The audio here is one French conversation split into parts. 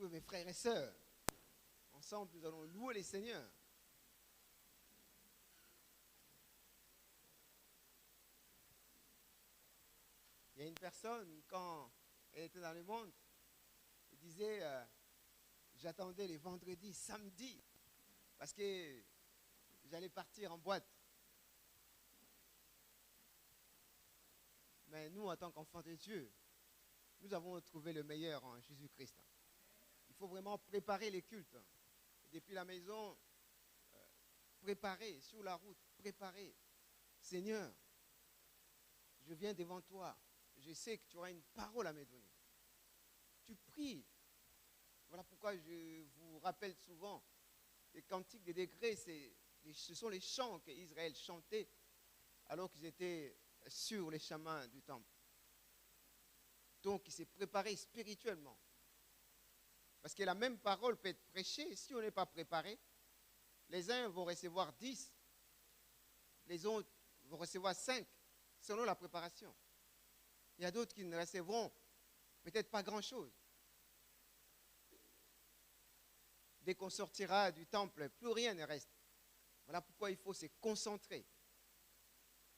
peu mes frères et sœurs. Ensemble, nous allons louer les Seigneurs. Il y a une personne, quand elle était dans le monde, elle disait, j'attendais les vendredis, samedis, parce que j'allais partir en boîte. Mais nous, en tant qu'enfants de Dieu, nous avons trouvé le meilleur en Jésus-Christ. Il faut vraiment préparer les cultes. Depuis la maison, préparer, sur la route, préparer. Seigneur, je viens devant toi. Je sais que tu auras une parole à me donner. Tu pries. Voilà pourquoi je vous rappelle souvent les cantiques des degrés, ce sont les chants qu'Israël chantait alors qu'ils étaient sur les chemins du temple. Donc, il s'est préparé spirituellement. Parce que la même parole peut être prêchée, si on n'est pas préparé, les uns vont recevoir 10, les autres vont recevoir 5, selon la préparation. Il y a d'autres qui ne recevront peut-être pas grand-chose. Dès qu'on sortira du temple, plus rien ne reste. Voilà pourquoi il faut se concentrer.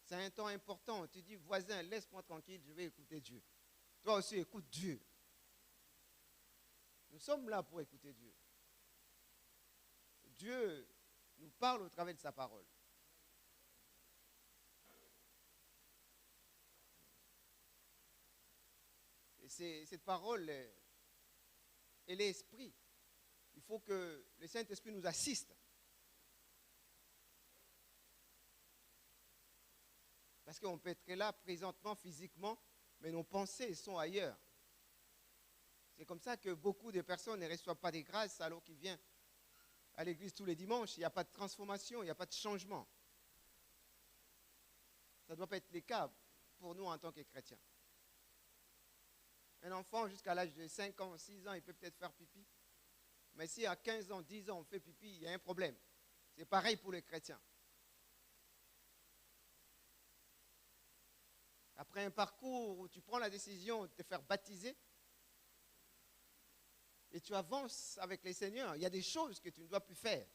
C'est un temps important. Tu dis, voisin, laisse-moi tranquille, je vais écouter Dieu. Toi aussi, écoute Dieu. Nous sommes là pour écouter Dieu. Dieu nous parle au travers de sa parole. Et cette parole, elle est esprit. Il faut que le Saint-Esprit nous assiste. Parce qu'on peut être là présentement, physiquement, mais nos pensées sont ailleurs. C'est comme ça que beaucoup de personnes ne reçoivent pas des grâces alors qu'ils viennent à l'église tous les dimanches. Il n'y a pas de transformation, il n'y a pas de changement. Ça ne doit pas être le cas pour nous en tant que chrétiens. Un enfant jusqu'à l'âge de 5 ans, 6 ans, il peut peut-être faire pipi. Mais si à 15 ans, 10 ans, on fait pipi, il y a un problème. C'est pareil pour les chrétiens. Après un parcours où tu prends la décision de te faire baptiser et tu avances avec les seigneurs, il y a des choses que tu ne dois plus faire.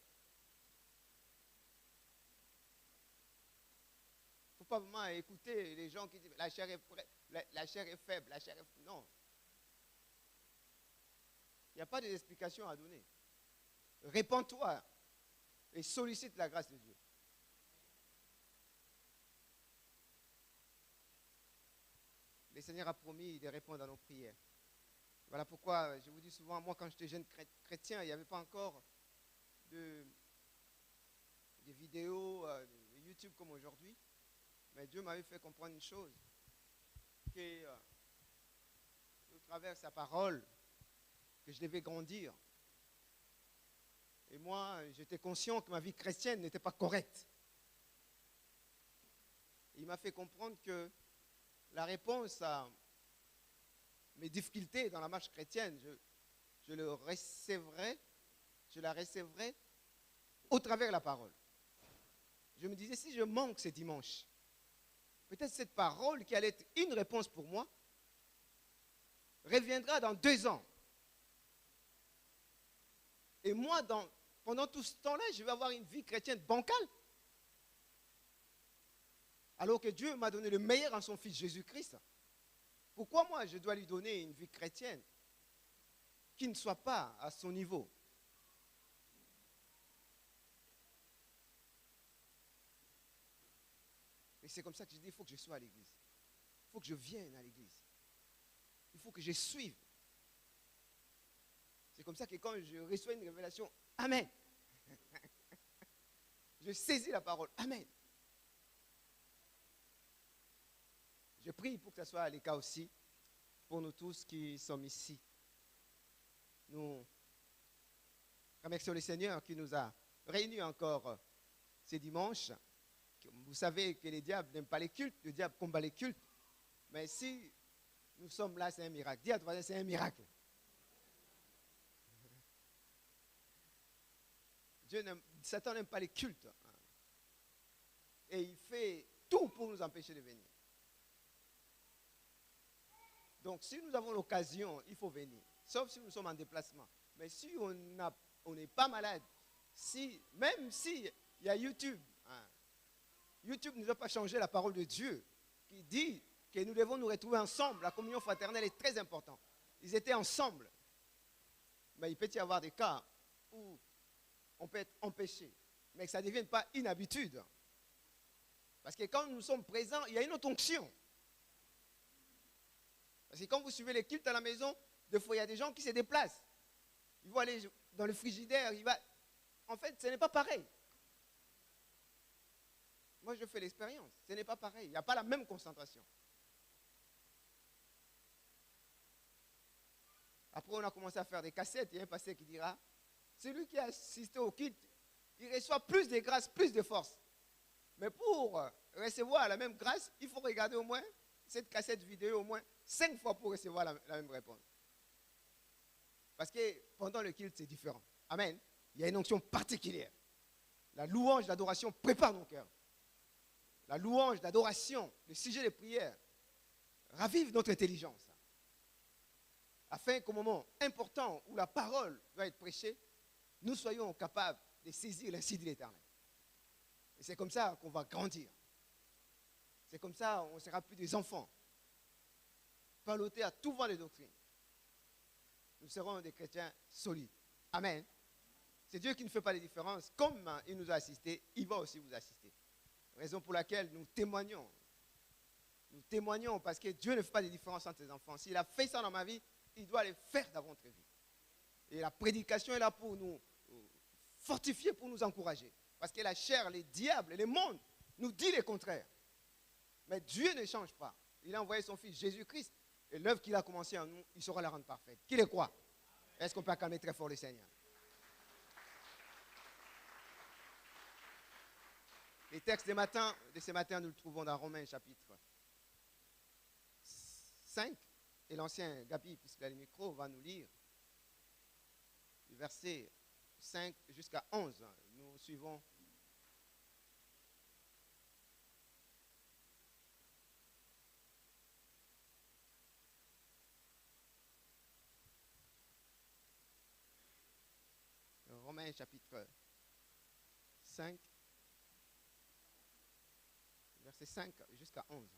Il ne faut pas vraiment écouter les gens qui disent la chair est faible, la chair est... Non. Il n'y a pas d'explication à donner. Répands-toi et sollicite la grâce de Dieu. Le Seigneur a promis de répondre à nos prières. Voilà pourquoi je vous dis souvent, moi quand j'étais jeune chrétien, il n'y avait pas encore de vidéos, de YouTube comme aujourd'hui. Mais Dieu m'avait fait comprendre une chose, que au travers de sa parole, que je devais grandir. Et moi, j'étais conscient que ma vie chrétienne n'était pas correcte. Et il m'a fait comprendre que la réponse à mes difficultés dans la marche chrétienne, je la recevrai au travers de la parole. Je me disais, si je manque ce dimanche, peut-être cette parole qui allait être une réponse pour moi, reviendra dans 2 ans. Et moi, pendant tout ce temps-là, je vais avoir une vie chrétienne bancale. Alors que Dieu m'a donné le meilleur en son Fils Jésus-Christ. Pourquoi moi, je dois lui donner une vie chrétienne qui ne soit pas à son niveau? Et c'est comme ça que je dis, il faut que je sois à l'église. Il faut que je vienne à l'église. Il faut que je suive. C'est comme ça que quand je reçois une révélation, Amen. Je saisis la parole, Amen. Je prie pour que ce soit le cas aussi pour nous tous qui sommes ici. Nous remercions le Seigneur qui nous a réunis encore ce dimanche. Vous savez que les diables n'aiment pas les cultes, le diable combat les cultes. Mais si nous sommes là, c'est un miracle. Dis à ton voisin, c'est un miracle. Satan n'aime pas les cultes. Et il fait tout pour nous empêcher de venir. Donc, si nous avons l'occasion, il faut venir. sauf si nous sommes en déplacement. Mais si on n'est pas malade, même si il y a YouTube, hein, YouTube ne doit pas changer la parole de Dieu qui dit que nous devons nous retrouver ensemble. La communion fraternelle est très importante. Ils étaient ensemble. Mais il peut y avoir des cas où on peut être empêché, mais que ça ne devienne pas une habitude. Parce que quand nous sommes présents, il y a une autre onction. Parce que quand vous suivez les cultes à la maison, des fois il y a des gens qui se déplacent. Ils vont aller dans le frigidaire. En fait, ce n'est pas pareil. Moi, je fais l'expérience. Ce n'est pas pareil. Il n'y a pas la même concentration. Après, on a commencé à faire des cassettes. Il y a un pasteur qui dira, celui qui a assisté au culte, il reçoit plus de grâce, plus de force. Mais pour recevoir la même grâce, il faut regarder au moins cette cassette vidéo au moins 5 fois pour recevoir la même réponse. Parce que pendant le culte, c'est différent. Amen. Il y a une onction particulière. La louange, l'adoration prépare nos cœurs. La louange, l'adoration, le sujet de prière ravive notre intelligence. Afin qu'au moment important où la parole doit être prêchée, nous soyons capables de saisir l'insigne de l'Éternel. Et c'est comme ça qu'on va grandir. C'est comme ça qu'on ne sera plus des enfants, pallotés à tout vent de doctrine. Nous serons des chrétiens solides. Amen. C'est Dieu qui ne fait pas de différence. Comme il nous a assistés, il va aussi vous assister. Raison pour laquelle nous témoignons. Nous témoignons parce que Dieu ne fait pas de différence entre ses enfants. S'il a fait ça dans ma vie, il doit le faire dans votre vie. Et la prédication est là pour nous fortifier, pour nous encourager. Parce que la chair, les diables, les mondes nous disent le contraire. Mais Dieu ne change pas. Il a envoyé son Fils Jésus-Christ. Et l'œuvre qu'il a commencée en nous, il saura la rendre parfaite. Qui le croit? Est-ce qu'on peut acclamer très fort le Seigneur? Les textes de ce matin, nous le trouvons dans Romains chapitre 5. Et l'ancien Gabi, puisqu'il a le micro, va nous lire du verset 5 jusqu'à 11. Nous suivons. Romains chapitre 5, verset 5 jusqu'à 11.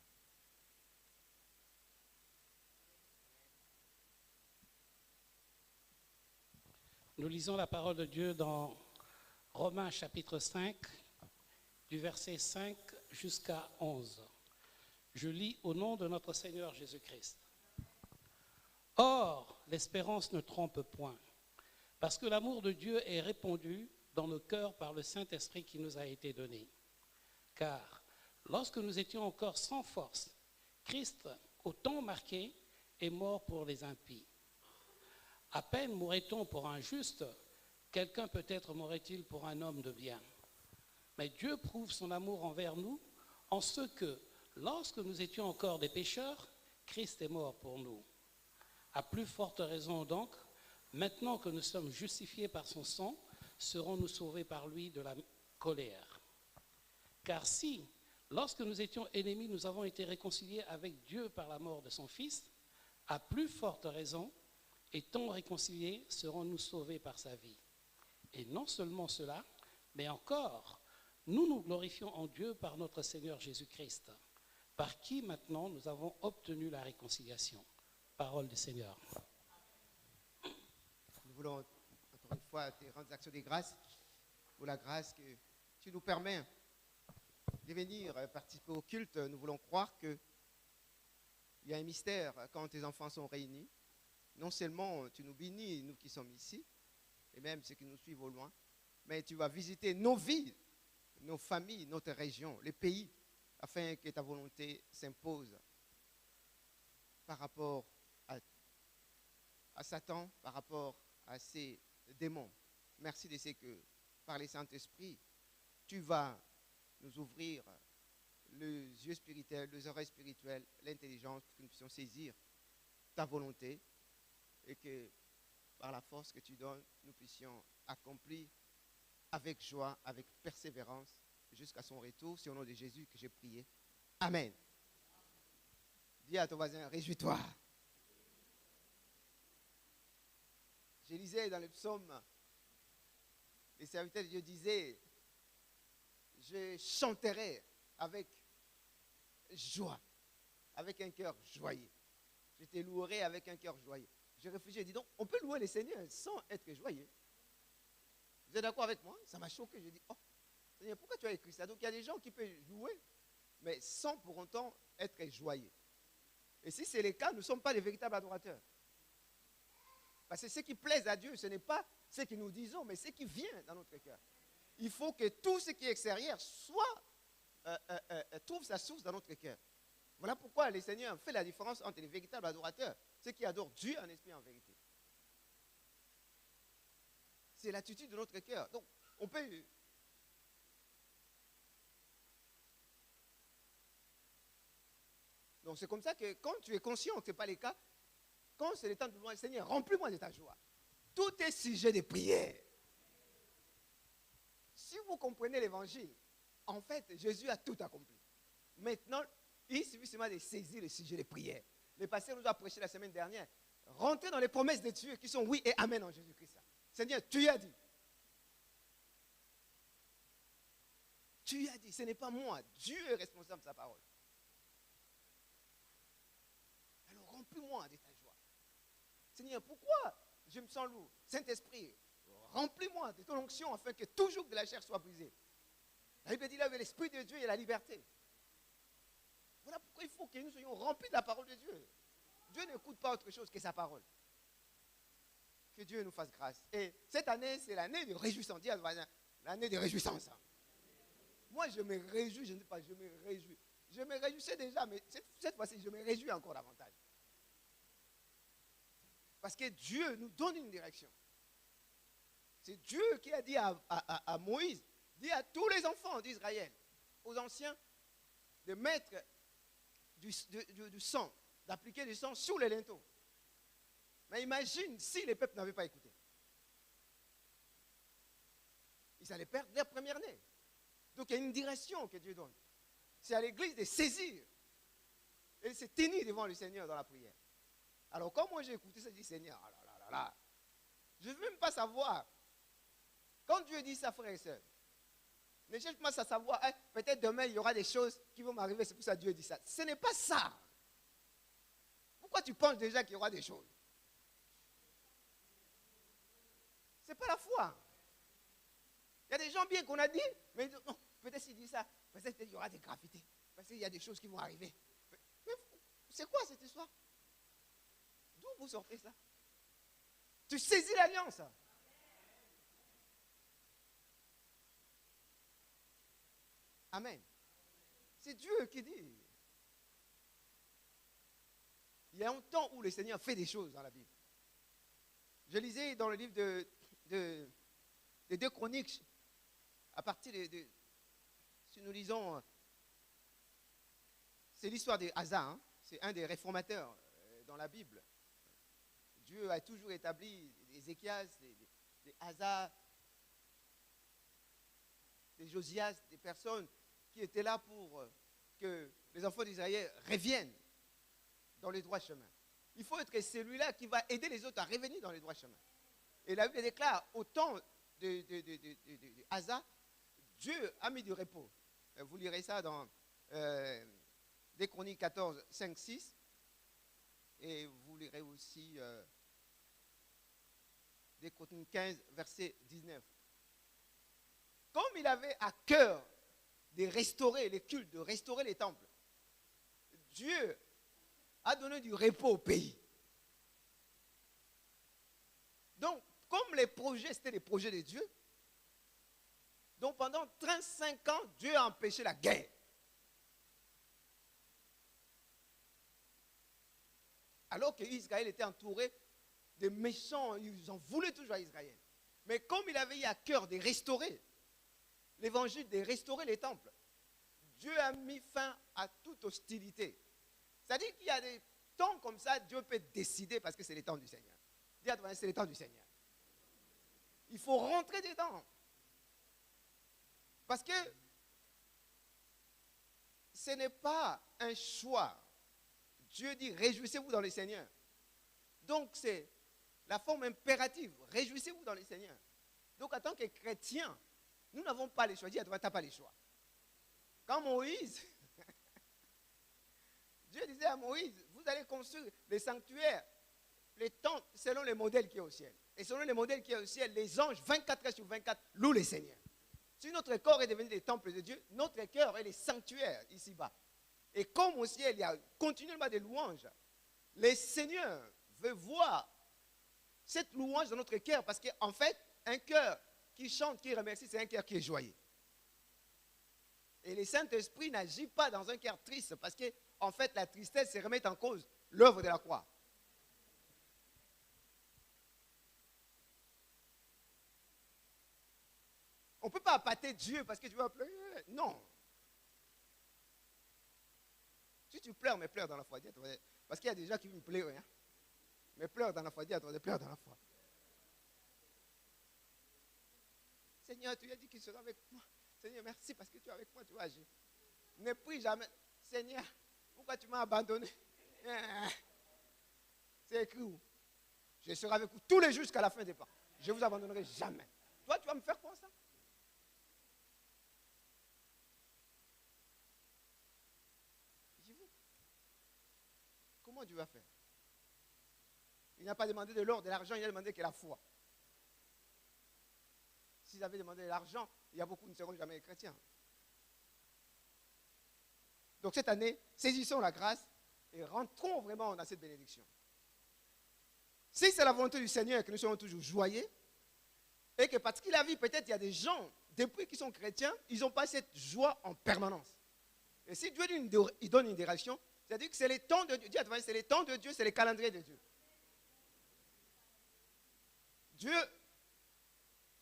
Nous lisons la parole de Dieu dans Romains chapitre 5, du verset 5 jusqu'à 11. Je lis au nom de notre Seigneur Jésus-Christ. Or, l'espérance ne trompe point, parce que l'amour de Dieu est répandu dans nos cœurs par le Saint-Esprit qui nous a été donné. Car, lorsque nous étions encore sans force, Christ, au temps marqué, est mort pour les impies. À peine mourrait-on pour un juste, quelqu'un peut-être mourrait-il pour un homme de bien. Mais Dieu prouve son amour envers nous en ce que, lorsque nous étions encore des pécheurs, Christ est mort pour nous. À plus forte raison donc, maintenant que nous sommes justifiés par son sang, serons-nous sauvés par lui de la colère. Car si, lorsque nous étions ennemis, nous avons été réconciliés avec Dieu par la mort de son Fils, à plus forte raison, étant réconciliés, serons-nous sauvés par sa vie. Et non seulement cela, mais encore, nous nous glorifions en Dieu par notre Seigneur Jésus-Christ, par qui maintenant nous avons obtenu la réconciliation. Parole du Seigneur. Nous voulons encore une fois te rendre l'action des grâces pour la grâce que tu nous permets de venir participer au culte. Nous voulons croire qu'il y a un mystère quand tes enfants sont réunis. Non seulement tu nous bénis, nous qui sommes ici, et même ceux qui nous suivent au loin, mais tu vas visiter nos villes, nos familles, notre région, les pays, afin que ta volonté s'impose par rapport à Satan, par rapport à ces démons. Merci de ce que, par le Saint-Esprit, tu vas nous ouvrir les yeux spirituels, les oreilles spirituelles, l'intelligence, pour que nous puissions saisir ta volonté et que, par la force que tu donnes, nous puissions accomplir avec joie, avec persévérance, jusqu'à son retour. C'est au nom de Jésus que j'ai prié. Amen. Dis à ton voisin, réjouis-toi. Je lisais dans le psaume, les serviteurs de Dieu disaient, je chanterai avec joie, avec un cœur joyeux. Je te louerai avec un cœur joyeux. Je réfléchis et dis donc, on peut louer le Seigneur sans être joyeux. Vous êtes d'accord avec moi? Ça m'a choqué. Je dis, oh, Seigneur, pourquoi tu as écrit ça? Donc il y a des gens qui peuvent louer, mais sans pour autant être joyeux. Et si c'est le cas, nous ne sommes pas des véritables adorateurs. Parce que ce qui plaise à Dieu, ce n'est pas ce que nous disons, mais ce qui vient dans notre cœur. Il faut que tout ce qui est extérieur trouve sa source dans notre cœur. Voilà pourquoi le Seigneur fait la différence entre les véritables adorateurs, ceux qui adorent Dieu en esprit et en vérité. C'est l'attitude de notre cœur. Donc, on peut... Donc, c'est comme ça que quand tu es conscient que ce n'est pas le cas, quand c'est le temps de louer le Seigneur, remplis-moi de ta joie. Tout est sujet de prière. Si vous comprenez l'évangile, en fait, Jésus a tout accompli. Maintenant, il suffit seulement de saisir le sujet de prière. Le pasteur nous a prêché la semaine dernière. Rentrez dans les promesses de Dieu qui sont oui et amen en Jésus-Christ. Seigneur, tu as dit. Tu as dit, ce n'est pas moi. Dieu est responsable de sa parole. Alors remplis-moi de ta joie. Seigneur, pourquoi je me sens lourd? Saint-Esprit, remplis-moi de ton onction afin que toujours de la chair soit brisée. La Bible dit là, avec l'Esprit de Dieu et la liberté. Voilà pourquoi il faut que nous soyons remplis de la parole de Dieu. Dieu n'écoute pas autre chose que sa parole. Que Dieu nous fasse grâce. Et cette année, c'est l'année de réjouissance. Dis à ton voisin, l'année de réjouissance. Moi, je me réjouis, je ne sais pas, je me réjouis. Je me réjouissais déjà, mais cette fois-ci, je me réjouis encore davantage. Parce que Dieu nous donne une direction. C'est Dieu qui a dit à Moïse, dit à tous les enfants d'Israël, aux anciens, de mettre du sang, d'appliquer du sang sur les linteaux. Mais imagine si les peuples n'avaient pas écouté. Ils allaient perdre leur première année. Donc il y a une direction que Dieu donne. C'est à l'église de saisir et de se tenir devant le Seigneur dans la prière. Alors quand moi j'ai écouté ça, j'ai dit Seigneur, je ne veux même pas savoir. Quand Dieu dit ça, frères et sœurs, ne cherche pas à savoir, peut-être demain il y aura des choses qui vont m'arriver, c'est pour ça que Dieu dit ça. Ce n'est pas ça. Pourquoi tu penses déjà qu'il y aura des choses? Ce n'est pas la foi. Il y a des gens bien qu'on a dit, mais non, peut-être s'il dit ça, peut-être qu'il y aura des graffités, parce qu'il y a des choses qui vont arriver. Mais c'est quoi cette histoire? D'où vous sortez ça? Tu saisis l'alliance. Amen. C'est Dieu qui dit. Il y a un temps où le Seigneur fait des choses dans la Bible. Je lisais dans le livre de 2 Chroniques, à partir de si nous lisons, c'est l'histoire d'Asa, hein, c'est un des réformateurs dans la Bible. Dieu a toujours établi des Ézéchias, des Asa, des Josias, des personnes qui étaient là pour que les enfants d'Israël reviennent dans les droits chemins. Il faut être celui-là qui va aider les autres à revenir dans les droits chemins. Et la Bible déclare, au temps de Asa, Dieu a mis du repos. Vous lirez ça dans 2 Chroniques 14, 5, 6. Et vous lirez aussi 2 Chroniques 15, verset 19. Comme il avait à cœur de restaurer les cultes, de restaurer les temples, Dieu a donné du repos au pays. Donc, comme les projets, c'était les projets de Dieu, donc pendant 35 ans, Dieu a empêché la guerre. Alors qu'Israël était entouré de méchants, ils en voulaient toujours à Israël. Mais comme il avait eu à cœur de restaurer l'évangile, de restaurer les temples, Dieu a mis fin à toute hostilité. C'est-à-dire qu'il y a des temps comme ça, Dieu peut décider parce que c'est le temps du Seigneur. Dis à toi, c'est le temps du Seigneur. Il faut rentrer dedans. Parce que ce n'est pas un choix. Dieu dit, réjouissez-vous dans le Seigneur. Donc c'est La forme impérative, réjouissez-vous dans le Seigneur. Donc en tant que chrétiens, nous n'avons pas les choix. Dis à toi, tu n'as pas les choix. Quand Moïse, Dieu disait à Moïse, vous allez construire les sanctuaires, les temples, selon les modèles qui est au ciel. Et selon les modèles qui est au ciel, les anges, 24 heures sur 24, louent le Seigneur. Si notre corps est devenu des temples de Dieu, notre cœur est les sanctuaires ici-bas. Et comme au ciel, il y a continuellement des louanges, le Seigneur veut voir cette louange dans notre cœur, parce qu'en fait, un cœur qui chante, qui remercie, c'est un cœur qui est joyeux. Et le Saint-Esprit n'agit pas dans un cœur triste, parce qu'en fait, la tristesse, c'est remettre en cause l'œuvre de la croix. On ne peut pas appâter Dieu parce que tu vas pleurer. Non. Si tu pleures, mais pleure dans la foi. Parce qu'il y a des gens qui me pleurent. Hein? Mais pleure dans la foi. Dis à toi, pleure dans la foi. Seigneur, tu as dit qu'il sera avec moi. Seigneur, merci parce que tu es avec moi, tu vas agir. Ne prie jamais. Seigneur, pourquoi tu m'as abandonné? C'est écrit où? Je serai avec vous tous les jours jusqu'à la fin des pas. Je ne vous abandonnerai jamais. Toi, tu vas me faire quoi ça? Comment Dieu va faire? Il n'a pas demandé de l'or, de l'argent, il a demandé que la foi. S'ils avaient demandé de l'argent, il y a beaucoup qui ne seront jamais chrétiens. Donc cette année, saisissons la grâce et rentrons vraiment dans cette bénédiction. Si c'est la volonté du Seigneur que nous soyons toujours joyeux, et que parce qu'il a vu, peut-être il y a des gens, depuis qu'ils sont chrétiens, ils n'ont pas cette joie en permanence. Et si Dieu il donne une direction, c'est-à-dire que c'est les temps de Dieu. Dis à toi, c'est les temps de Dieu, c'est les calendriers de Dieu. Dieu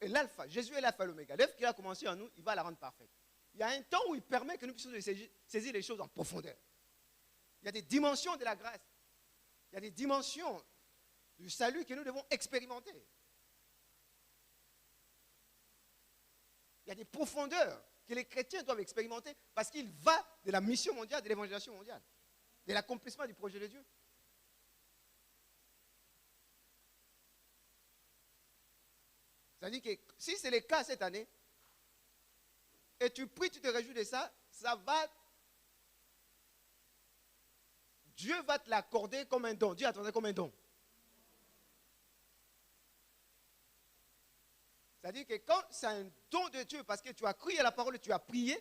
est l'alpha. Jésus est l'alpha et l'oméga. L'œuvre qu'il a commencé en nous, il va la rendre parfaite. Il y a un temps où il permet que nous puissions saisir les choses en profondeur. Il y a des dimensions de la grâce. Il y a des dimensions du salut que nous devons expérimenter. Il y a des profondeurs que les chrétiens doivent expérimenter parce qu'il va de la mission mondiale, de l'évangélisation mondiale, de l'accomplissement du projet de Dieu. C'est-à-dire que si c'est le cas cette année, et tu pries, tu te réjouis de ça, ça va, Dieu va te l'accorder comme un don. Dieu attendait comme un don. C'est-à-dire que quand c'est un don de Dieu, parce que tu as cru à la parole et tu as prié,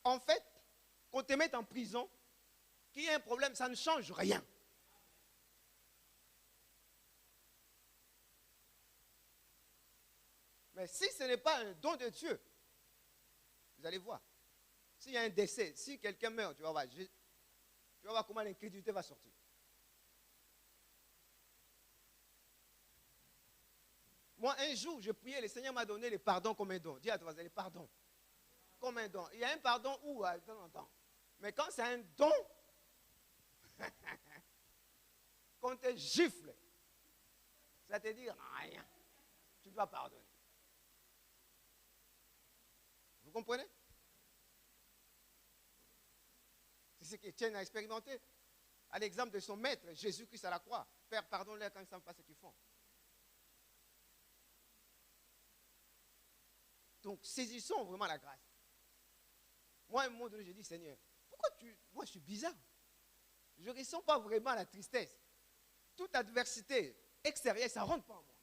en fait, qu'on te mette en prison, qu'il y ait un problème, ça ne change rien. Mais si ce n'est pas un don de Dieu, vous allez voir, s'il y a un décès, si quelqu'un meurt, tu vas voir comment l'incrédulité va sortir. Moi, un jour, je priais, le Seigneur m'a donné le pardon comme un don. Dis à toi, le pardon comme un don. Il y a un pardon où, de temps en temps. Mais quand c'est un don, qu'on te gifle, ça te dit rien. Tu dois pardonner. Vous comprenez? C'est ce qu'Étienne a expérimenté. À l'exemple de son maître, Jésus-Christ à la croix. Père, pardonne-leur quand ils ne savent pas ce qu'ils font. Donc, saisissons vraiment la grâce. Moi, à un moment donné, j'ai dit, Seigneur, pourquoi moi, je suis bizarre. Je ne ressens pas vraiment la tristesse. Toute adversité extérieure, ça ne rentre pas en moi.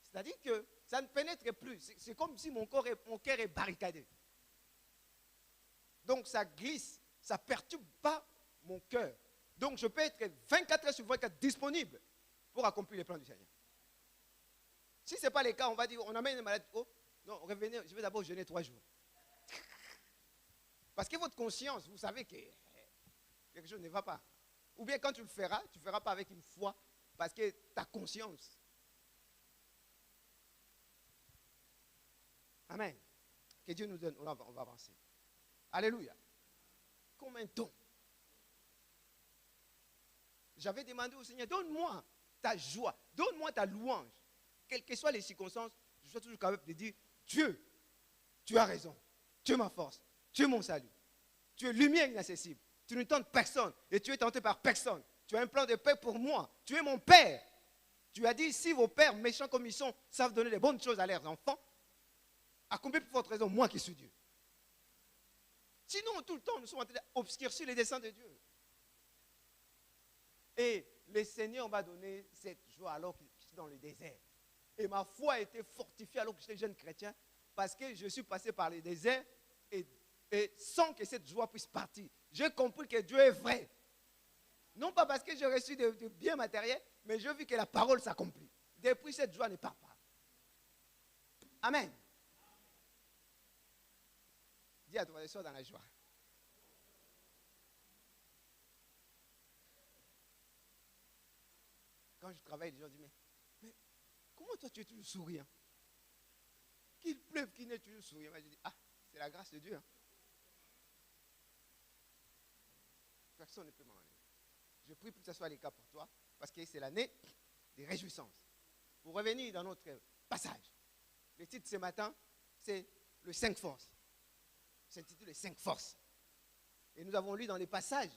C'est-à-dire que ça ne pénètre plus. C'est comme si mon cœur est barricadé. Donc, ça glisse, ça ne perturbe pas mon cœur. Donc, je peux être 24 heures sur 24 disponible pour accomplir les plans du Seigneur. Si ce n'est pas le cas, on va dire, on amène une maladie. Oh, non, revenez, je vais d'abord jeûner 3 jours. Parce que votre conscience, vous savez que quelque chose ne va pas. Ou bien quand tu le feras, tu ne feras pas avec une foi, parce que ta conscience. Amen. Que Dieu nous donne, on va avancer. Alléluia. Comme un don. J'avais demandé au Seigneur, donne-moi ta joie, donne-moi ta louange. Quelles que soient les circonstances, je sois toujours capable de dire, Dieu, tu as raison. Tu es ma force. Tu es mon salut. Tu es lumière inaccessible. Tu ne tentes personne et tu es tenté par personne. Tu as un plan de paix pour moi. Tu es mon père. Tu as dit, si vos pères, méchants comme ils sont, savent donner les bonnes choses à leurs enfants, à combien plus forte raison, moi qui suis Dieu? Sinon, tout le temps, nous sommes en train d'obscurcir les desseins de Dieu. Et le Seigneur m'a donné cette joie alors que je suis dans le désert. Et ma foi a été fortifiée alors que j'étais jeune chrétien, parce que je suis passé par le désert et sans que cette joie puisse partir. J'ai compris que Dieu est vrai. Non pas parce que j'ai reçu de biens matériels, mais j'ai vu que la parole s'accomplit. Depuis, cette joie ne part pas. Amen. Dis à toi, sois dans la joie. Quand je travaille, les gens disent, mais comment toi tu es toujours souriant? Qu'il pleuve, qu'il n'est toujours souriant. Moi, je dis, c'est la grâce de Dieu. Hein. Personne ne peut m'en enlever. Je prie pour que ce soit le cas pour toi, parce que c'est l'année des réjouissances. Pour revenir dans notre passage, le titre ce matin, c'est le 5 forces. C'est intitulé les 5 forces. Et nous avons lu dans les passages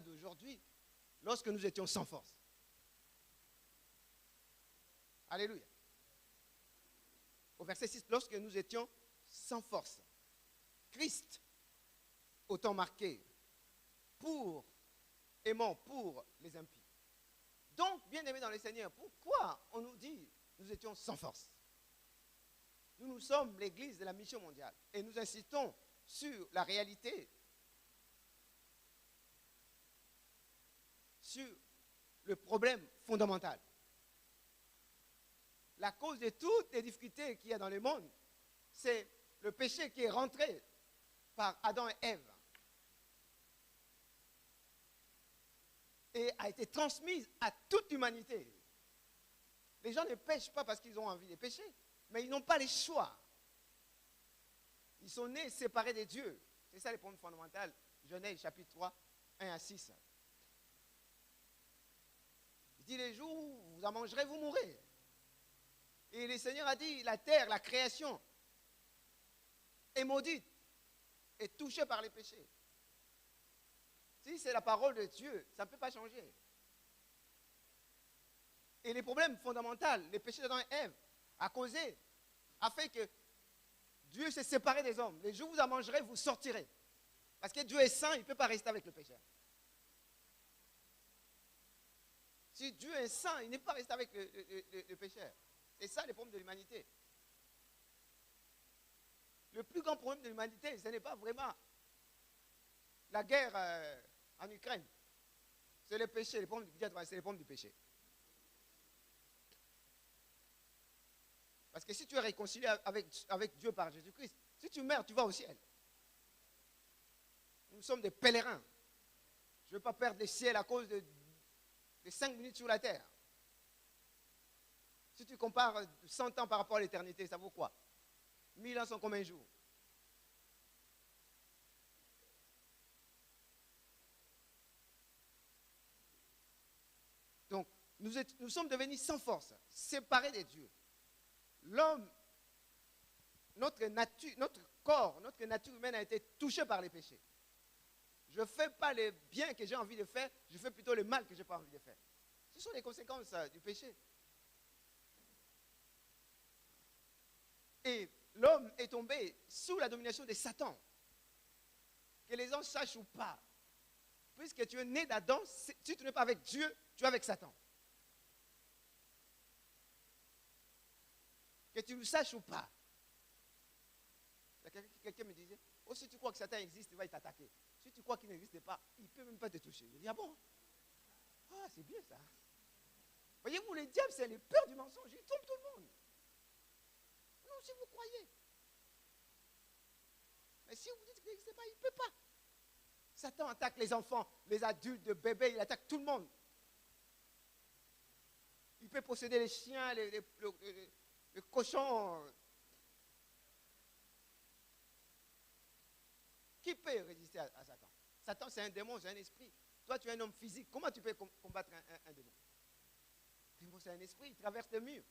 d'aujourd'hui, lorsque nous étions sans force. Alléluia. Au verset 6, lorsque nous étions sans force, Christ, autant marqué, aimant pour les impies. Donc, bien-aimés dans le Seigneur, pourquoi on nous dit nous étions sans force? Nous sommes l'église de la mission mondiale et nous insistons sur la réalité, sur le problème fondamental. La cause de toutes les difficultés qu'il y a dans le monde, c'est le péché qui est rentré par Adam et Ève et a été transmis à toute l'humanité. Les gens ne pêchent pas parce qu'ils ont envie de pécher, mais ils n'ont pas les choix. Ils sont nés séparés de Dieu. C'est ça le problème fondamental. Genèse chapitre 3, 1 à 6. Il dit, les jours où vous en mangerez, vous mourrez. Et le Seigneur a dit, la terre, la création, est maudite, est touchée par les péchés. Si c'est la parole de Dieu, ça ne peut pas changer. Et les problèmes fondamentaux, les péchés d'Adam et Ève, a fait que Dieu s'est séparé des hommes. Les jours où vous en mangerez, vous sortirez. Parce que Dieu est saint, il ne peut pas rester avec le pécheur. Si Dieu est saint, il n'est pas resté avec le pécheur. C'est ça le problème de l'humanité. Le plus grand problème de l'humanité, ce n'est pas vraiment la guerre en Ukraine. C'est le péché, c'est le problème du péché. Parce que si tu es réconcilié avec Dieu par Jésus-Christ, si tu meurs, tu vas au ciel. Nous sommes des pèlerins. Je ne veux pas perdre le ciel à cause de 5 minutes sur la terre. Si tu compares 100 ans par rapport à l'éternité, ça vaut quoi? 1000 ans sont comme un jour. Donc, nous sommes devenus sans force, séparés de Dieu. L'homme, notre corps, notre nature humaine a été touchée par les péchés. Je ne fais pas le bien que j'ai envie de faire, je fais plutôt le mal que je n'ai pas envie de faire. Ce sont les conséquences du péché. Et l'homme est tombé sous la domination de Satan. Que les gens sachent ou pas. Puisque tu es né d'Adam, si tu n'es pas avec Dieu, tu es avec Satan. Que tu le saches ou pas. Quelqu'un me disait, oh, si tu crois que Satan existe, il va t'attaquer. Si tu crois qu'il n'existe pas, il ne peut même pas te toucher. Je dis, ah bon? Ah, c'est bien ça. Voyez-vous, le diable, c'est le peur du mensonge. Il trompe tout le monde. Non, si vous croyez. Mais si vous dites qu'il n'existe pas, il ne peut pas. Satan attaque les enfants, les adultes, les bébés, il attaque tout le monde. Il peut posséder les chiens, les cochons. Qui peut résister à Satan? Satan, c'est un démon, c'est un esprit. Toi, tu es un homme physique. Comment tu peux combattre un démon? Le démon, c'est un esprit, il traverse le mur.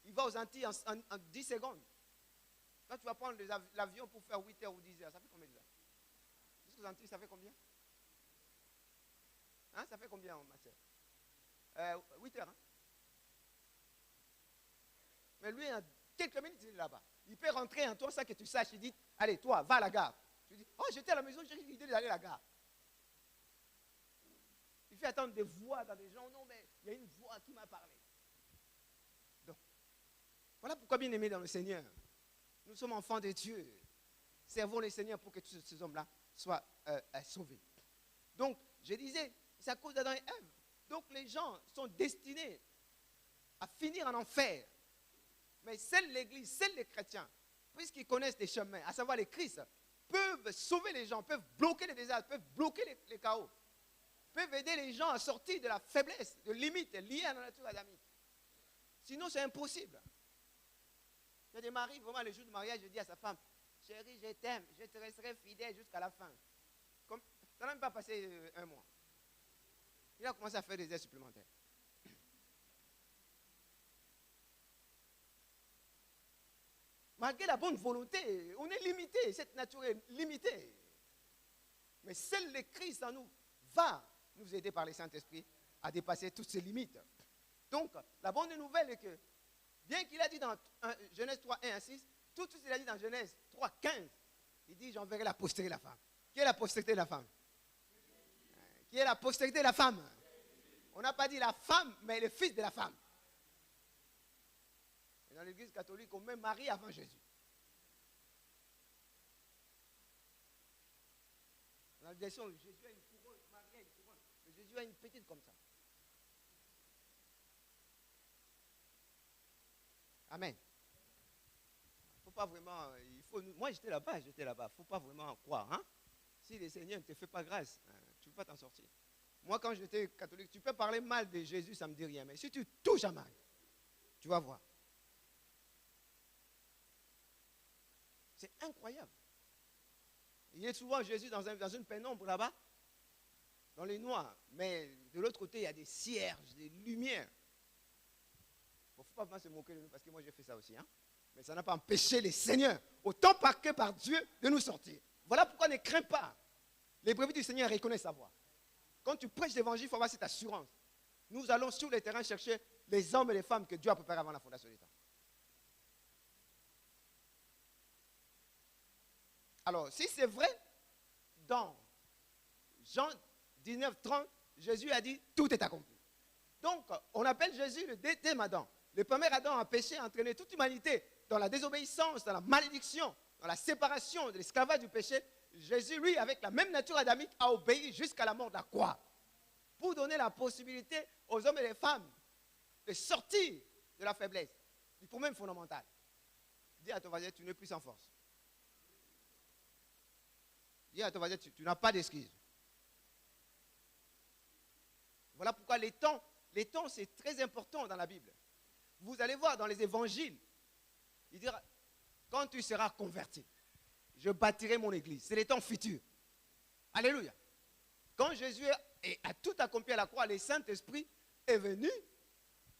Il va aux Antilles en 10 secondes. Toi, tu vas prendre l'avion pour faire 8 heures ou 10 heures. Ça fait combien de temps? Jusqu'aux Antilles, ça fait combien? Hein, ça fait combien, ma soeur 8 heures. Hein? Mais lui, en quelques minutes, il est là-bas. Il peut rentrer en toi sans que tu saches. Il dit, allez, toi, va à la gare. Tu dis, oh, j'étais à la maison, j'ai l'idée d'aller à la gare. Il fait attendre des voix dans des gens. Non, mais il y a une voix qui m'a parlé. Donc, voilà pourquoi, bien aimés dans le Seigneur, nous sommes enfants de Dieu. Servons le Seigneur pour que tous ces hommes-là soient sauvés. Donc, je disais, c'est à cause d'Adam et Ève. Donc, les gens sont destinés à finir en enfer. Mais seule l'Église, seuls les chrétiens, puisqu'ils connaissent les chemins, à savoir les Christ, peuvent sauver les gens, peuvent bloquer les désastres, peuvent bloquer les chaos, peuvent aider les gens à sortir de la faiblesse, de limites liées à la nature adamique. Sinon, c'est impossible. Il y a des maris, vraiment, le jour du mariage, je dis à sa femme, chérie, je t'aime, je te resterai fidèle jusqu'à la fin. Comme, ça n'a même pas passé un mois. Il a commencé à faire des aides supplémentaires. Malgré la bonne volonté, on est limité, cette nature est limitée. Mais seul le Christ en nous va nous aider par le Saint-Esprit à dépasser toutes ces limites. Donc, la bonne nouvelle est que, bien qu'il a dit dans Genèse 3, 1 à 6, tout ce qu'il a dit dans Genèse 3, 15, il dit, j'enverrai la postérité de la femme. Qui est la postérité de la femme? Qui est la postérité de la femme? On n'a pas dit la femme, mais le fils de la femme. Et dans l'église catholique, on met Marie avant Jésus. Dans la version, Jésus a une couronne, Marie a une couronne. Mais Jésus a une petite comme ça. Amen. Faut pas vraiment, moi j'étais là-bas. Il ne faut pas vraiment croire. Hein? Si le Seigneur ne te fait pas grâce, tu ne peux pas t'en sortir. Moi, quand j'étais catholique, tu peux parler mal de Jésus, ça ne me dit rien. Mais si tu touches à Marie, tu vas voir. C'est incroyable. Il y a souvent Jésus dans une pénombre là-bas, dans les noirs. Mais de l'autre côté, il y a des cierges, des lumières. Il ne faut pas vraiment se moquer de nous, parce que moi j'ai fait ça aussi. Hein? Mais ça n'a pas empêché les seigneurs, autant que par Dieu, de nous sortir. Voilà pourquoi ne crains pas. Les brebis du Seigneur reconnaissent sa voix. Quand tu prêches l'évangile, il faut avoir cette assurance. Nous allons sur le terrain chercher les hommes et les femmes que Dieu a préparés avant la fondation des temps. Alors, si c'est vrai, dans Jean 19, 30, Jésus a dit, tout est accompli. Donc, on appelle Jésus le deuxième Adam. Le premier Adam a péché, a entraîné toute l'humanité dans la désobéissance, dans la malédiction, dans la séparation de l'esclavage du péché. Jésus, lui, avec la même nature adamique, a obéi jusqu'à la mort de la croix. Pour donner la possibilité aux hommes et les femmes de sortir de la faiblesse, du problème fondamental. Dis à ton voisin, tu n'es plus sans force. Dis à ton voisin, tu n'as pas d'excuses. Voilà pourquoi les temps c'est très important dans la Bible. Vous allez voir dans les évangiles, il dira, quand tu seras converti, je bâtirai mon église. C'est les temps futurs. Alléluia. Quand Jésus a tout accompli à la croix, le Saint-Esprit est venu,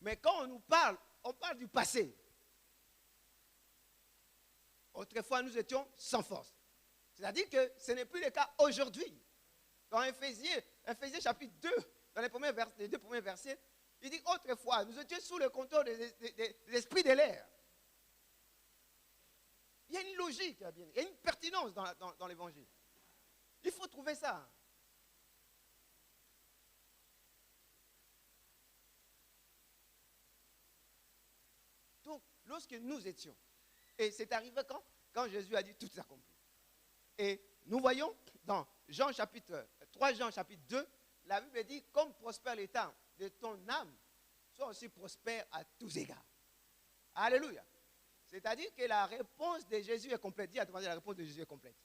mais quand on parle du passé. Autrefois, nous étions sans force. C'est-à-dire que ce n'est plus le cas aujourd'hui. Dans Éphésiens chapitre 2, dans les deux premiers versets, il dit autrefois, nous étions sous le contrôle de l'esprit de l'air. Il y a une logique, il y a une pertinence dans l'évangile. Il faut trouver ça. Donc, lorsque nous étions, et c'est arrivé quand Jésus a dit tout est accompli. Et nous voyons dans Jean chapitre 3, Jean chapitre 2, la Bible dit, comme prospère l'état de ton âme, sois aussi prospère à tous égards. Alléluia. C'est-à-dire que la réponse de Jésus est complète. Dis à ton voisin, la réponse de Jésus est complète.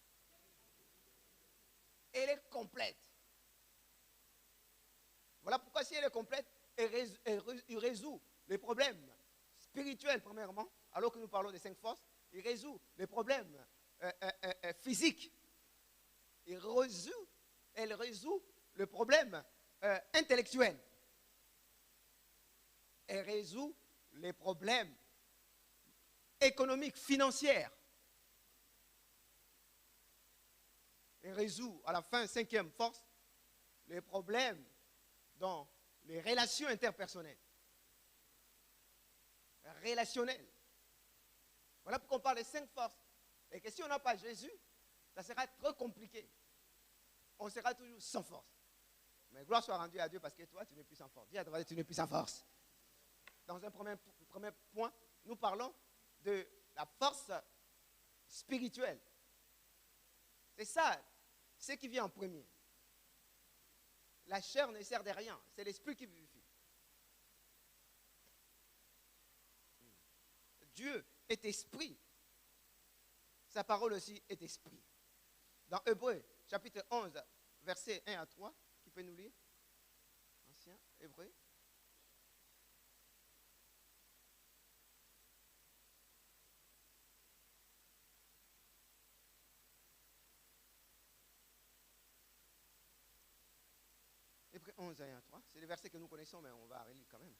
Elle est complète. Voilà pourquoi si elle est complète, il résout les problèmes spirituels premièrement, alors que nous parlons des 5 forces, il résout les problèmes physiques. Elle résout le problème intellectuel. Elle résout les problèmes économiques, financiers. Elle résout à la fin, 5e force, les problèmes dans les relations interpersonnelles. Relationnelles. Voilà pourquoi on parle des 5 forces. Et que si on n'a pas Jésus, ça sera très compliqué. On sera toujours sans force. Mais gloire soit rendue à Dieu parce que toi, tu n'es plus sans force. Dis à toi, tu n'es plus sans force. Dans un premier point, nous parlons de la force spirituelle. C'est ça, ce qui vient en premier. La chair ne sert de rien, c'est l'esprit qui vivifie. Dieu est esprit. Sa parole aussi est esprit. Dans Hébreux, chapitre 11, versets 1 à 3, qui peut nous lire? Ancien, Hébreux. Hébreux 11, 1 à 3. C'est le verset que nous connaissons, mais on va relire quand même.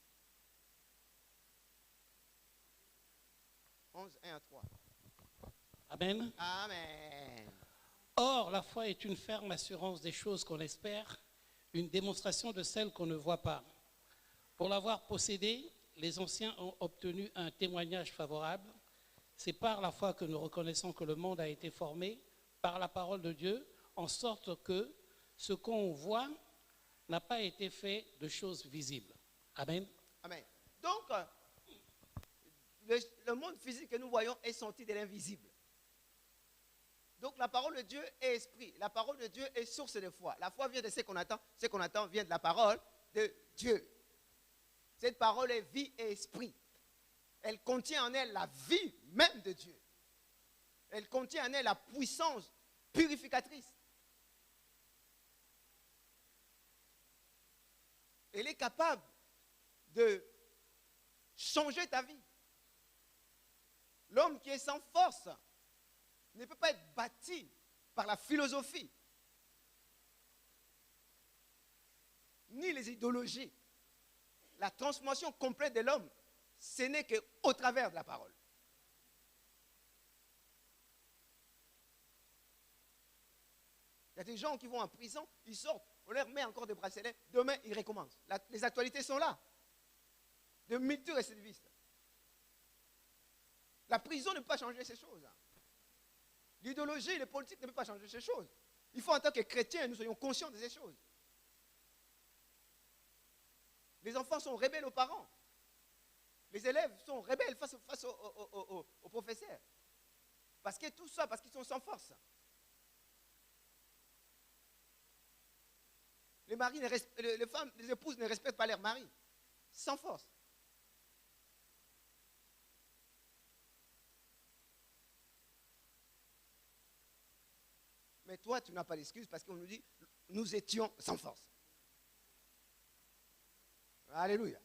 11, 1 à 3. Amen. Amen. Or, la foi est une ferme assurance des choses qu'on espère, une démonstration de celles qu'on ne voit pas. Pour l'avoir possédée, les anciens ont obtenu un témoignage favorable. C'est par la foi que nous reconnaissons que le monde a été formé par la parole de Dieu, en sorte que ce qu'on voit n'a pas été fait de choses visibles. Amen. Amen. Donc, le monde physique que nous voyons est sorti de l'invisible. Donc la parole de Dieu est esprit. La parole de Dieu est source de foi. La foi vient de ce qu'on attend. Ce qu'on attend vient de la parole de Dieu. Cette parole est vie et esprit. Elle contient en elle la vie même de Dieu. Elle contient en elle la puissance purificatrice. Elle est capable de changer ta vie. L'homme qui est sans force ne peut pas être bâti par la philosophie, ni les idéologies. La transformation complète de l'homme, ce n'est qu'au travers de la parole. Il y a des gens qui vont en prison, ils sortent, on leur met encore des bracelets, demain ils recommencent. Les actualités sont là. De multirécidivistes. La prison ne peut pas changer ces choses. L'idéologie, les politiques ne peuvent pas changer ces choses. Il faut en tant que chrétiens, nous soyons conscients de ces choses. Les enfants sont rebelles aux parents. Les élèves sont rebelles face aux professeurs. Parce que tout ça, parce qu'ils sont sans force. Les maris, les femmes, les épouses ne respectent pas leur mari. Sans force. Mais toi, tu n'as pas d'excuse parce qu'on nous dit, nous étions sans force. Alléluia.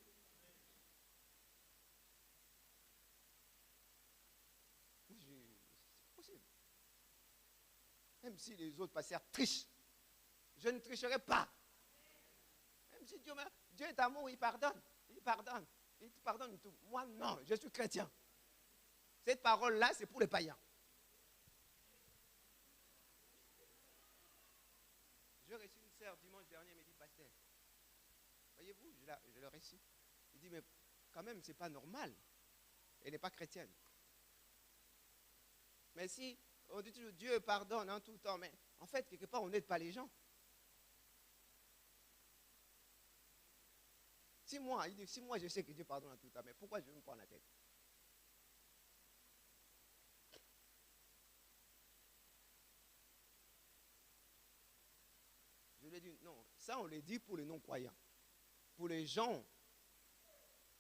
C'est possible. Même si les autres pasteurs trichent, je ne tricherai pas. Même si Dieu est amour, il pardonne. Il pardonne. Il te pardonne tout. Moi, non, je suis chrétien. Cette parole-là, c'est pour les païens. J'ai reçu une sœur dimanche dernier, elle me dit, pasteur, voyez-vous, je l'ai reçu. Il dit, mais quand même, ce n'est pas normal. Elle n'est pas chrétienne. Mais si, on dit toujours, Dieu pardonne en tout temps, mais en fait, quelque part, on n'aide pas les gens. Si moi, il dit, si moi je sais que Dieu pardonne en tout temps, mais pourquoi je vais me prendre la tête? Je lui ai dit, non, ça on le dit pour les non-croyants. Pour les gens,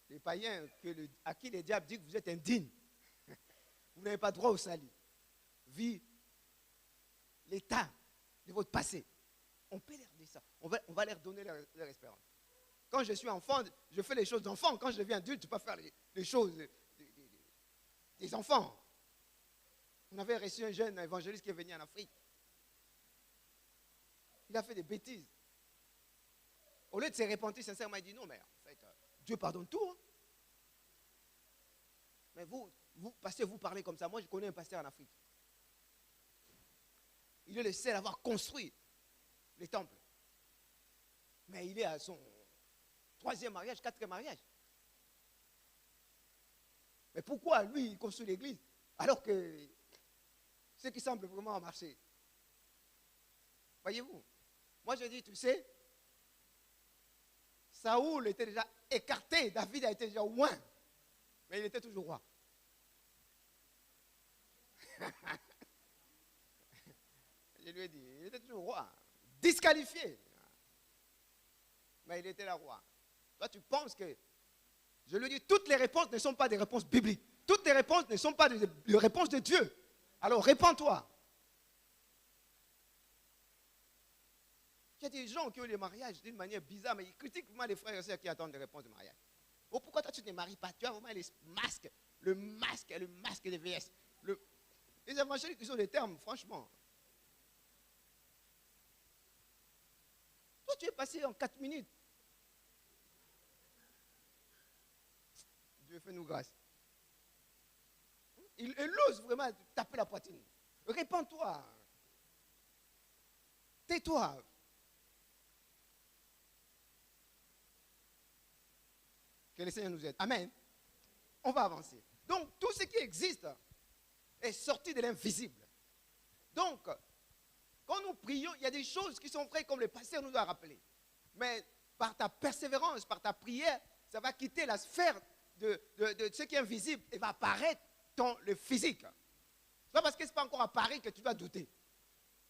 les païens, à qui le diable dit que vous êtes indignes. Vous n'avez pas droit au salut. Vie, l'état de votre passé. On peut leur dire ça. On va leur donner leur espérance. Quand je suis enfant, je fais les choses d'enfant. Quand je deviens adulte, je ne peux pas faire les choses des enfants. On avait reçu un jeune évangéliste qui est venu en Afrique. Il a fait des bêtises. Au lieu de se repentir sincèrement, il dit non, mais en fait, Dieu pardonne tout. Hein. Mais vous, pasteur, vous parlez comme ça. Moi, je connais un pasteur en Afrique. Il est le seul à avoir construit les temples. Mais il est à son troisième mariage, quatrième mariage. Mais pourquoi lui, il construit l'église alors que ce qui semble vraiment marcher? Voyez-vous, moi je dis, tu sais, Saoul était déjà écarté, David a été déjà loin, mais il était toujours roi. Je lui ai dit, il était toujours roi, disqualifié, mais il était là roi. Toi, tu penses que, je lui dis, toutes les réponses ne sont pas des réponses bibliques. Toutes les réponses ne sont pas des réponses de Dieu. Alors, répands-toi. Il y a des gens qui ont des mariages d'une manière bizarre, mais ils critiquent vraiment les frères et sœurs qui attendent des réponses de mariage. Oh, pourquoi toi, tu ne te maries pas? Tu as vraiment le masque des VS. Les évangéliques, ils ont des termes, franchement. Toi, tu es passé en 4 minutes. Dieu fait-nous grâce. Il ose vraiment taper la poitrine. Répands-toi. Tais-toi. Que le Seigneur nous aide. Amen. On va avancer. Donc, tout ce qui existe est sorti de l'invisible. Donc, quand nous prions, il y a des choses qui sont vraies comme le pasteur nous a rappelé. Mais par ta persévérance, par ta prière, ça va quitter la sphère de ce qui est invisible et va apparaître dans le physique. C'est pas parce que ce n'est pas encore apparu que tu vas douter.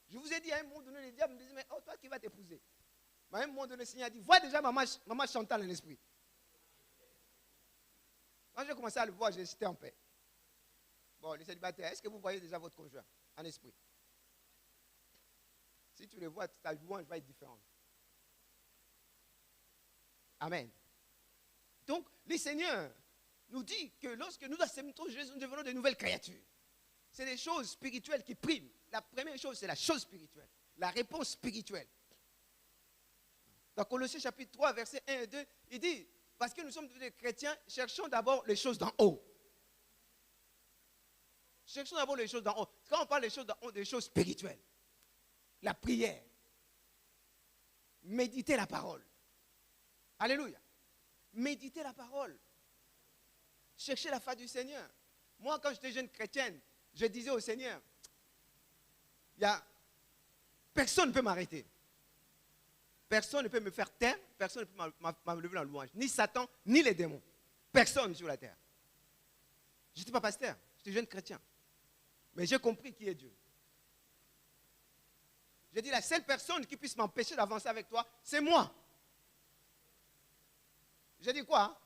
Je vous ai dit à un moment donné, le diable me disait, mais oh, toi qui vas t'épouser. Mais à un moment donné, le Seigneur a dit, vois déjà maman Chantal en esprit. Quand j'ai commencé à le voir, j'étais en paix. Bon, les célibataires, est-ce que vous voyez déjà votre conjoint en esprit? Si tu le vois, ta louange va être différente. Amen. Donc, le Seigneur nous dit que lorsque nous acceptons Jésus, nous devenons de nouvelles créatures. C'est des choses spirituelles qui priment. La première chose, c'est la chose spirituelle. La réponse spirituelle. Dans Colossiens chapitre 3, versets 1 et 2, il dit, parce que nous sommes des chrétiens, cherchons d'abord les choses d'en haut. Cherchons d'abord les choses d'en haut. Quand on parle des choses d'en haut, des choses spirituelles. La prière. Méditer la parole. Alléluia. Méditer la parole. Chercher la face du Seigneur. Moi, quand j'étais jeune chrétienne, je disais au Seigneur, personne ne peut m'arrêter. Personne ne peut me faire taire, personne ne peut m'enlever en louange. Ni Satan, ni les démons. Personne sur la terre. Je n'étais pas pasteur, j'étais jeune chrétien. Mais j'ai compris qui est Dieu. J'ai dit, la seule personne qui puisse m'empêcher d'avancer avec toi, c'est moi. J'ai dit quoi?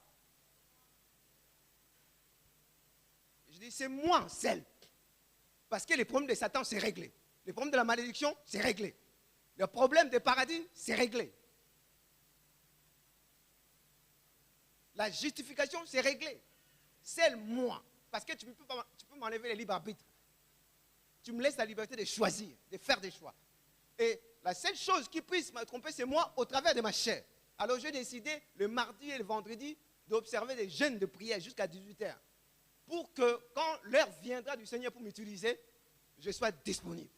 Je dis, c'est moi seul. Parce que les problèmes de Satan, c'est réglé. Les problèmes de la malédiction, c'est réglé. Le problème des paradis, c'est réglé. La justification, c'est réglé. Seul moi. Parce que tu peux m'enlever les libres arbitres. Tu me laisses la liberté de choisir, de faire des choix. Et la seule chose qui puisse me tromper, c'est moi au travers de ma chair. Alors j'ai décidé le mardi et le vendredi d'observer des jeûnes de prière jusqu'à 18h. Pour que quand l'heure viendra du Seigneur pour m'utiliser, je sois disponible.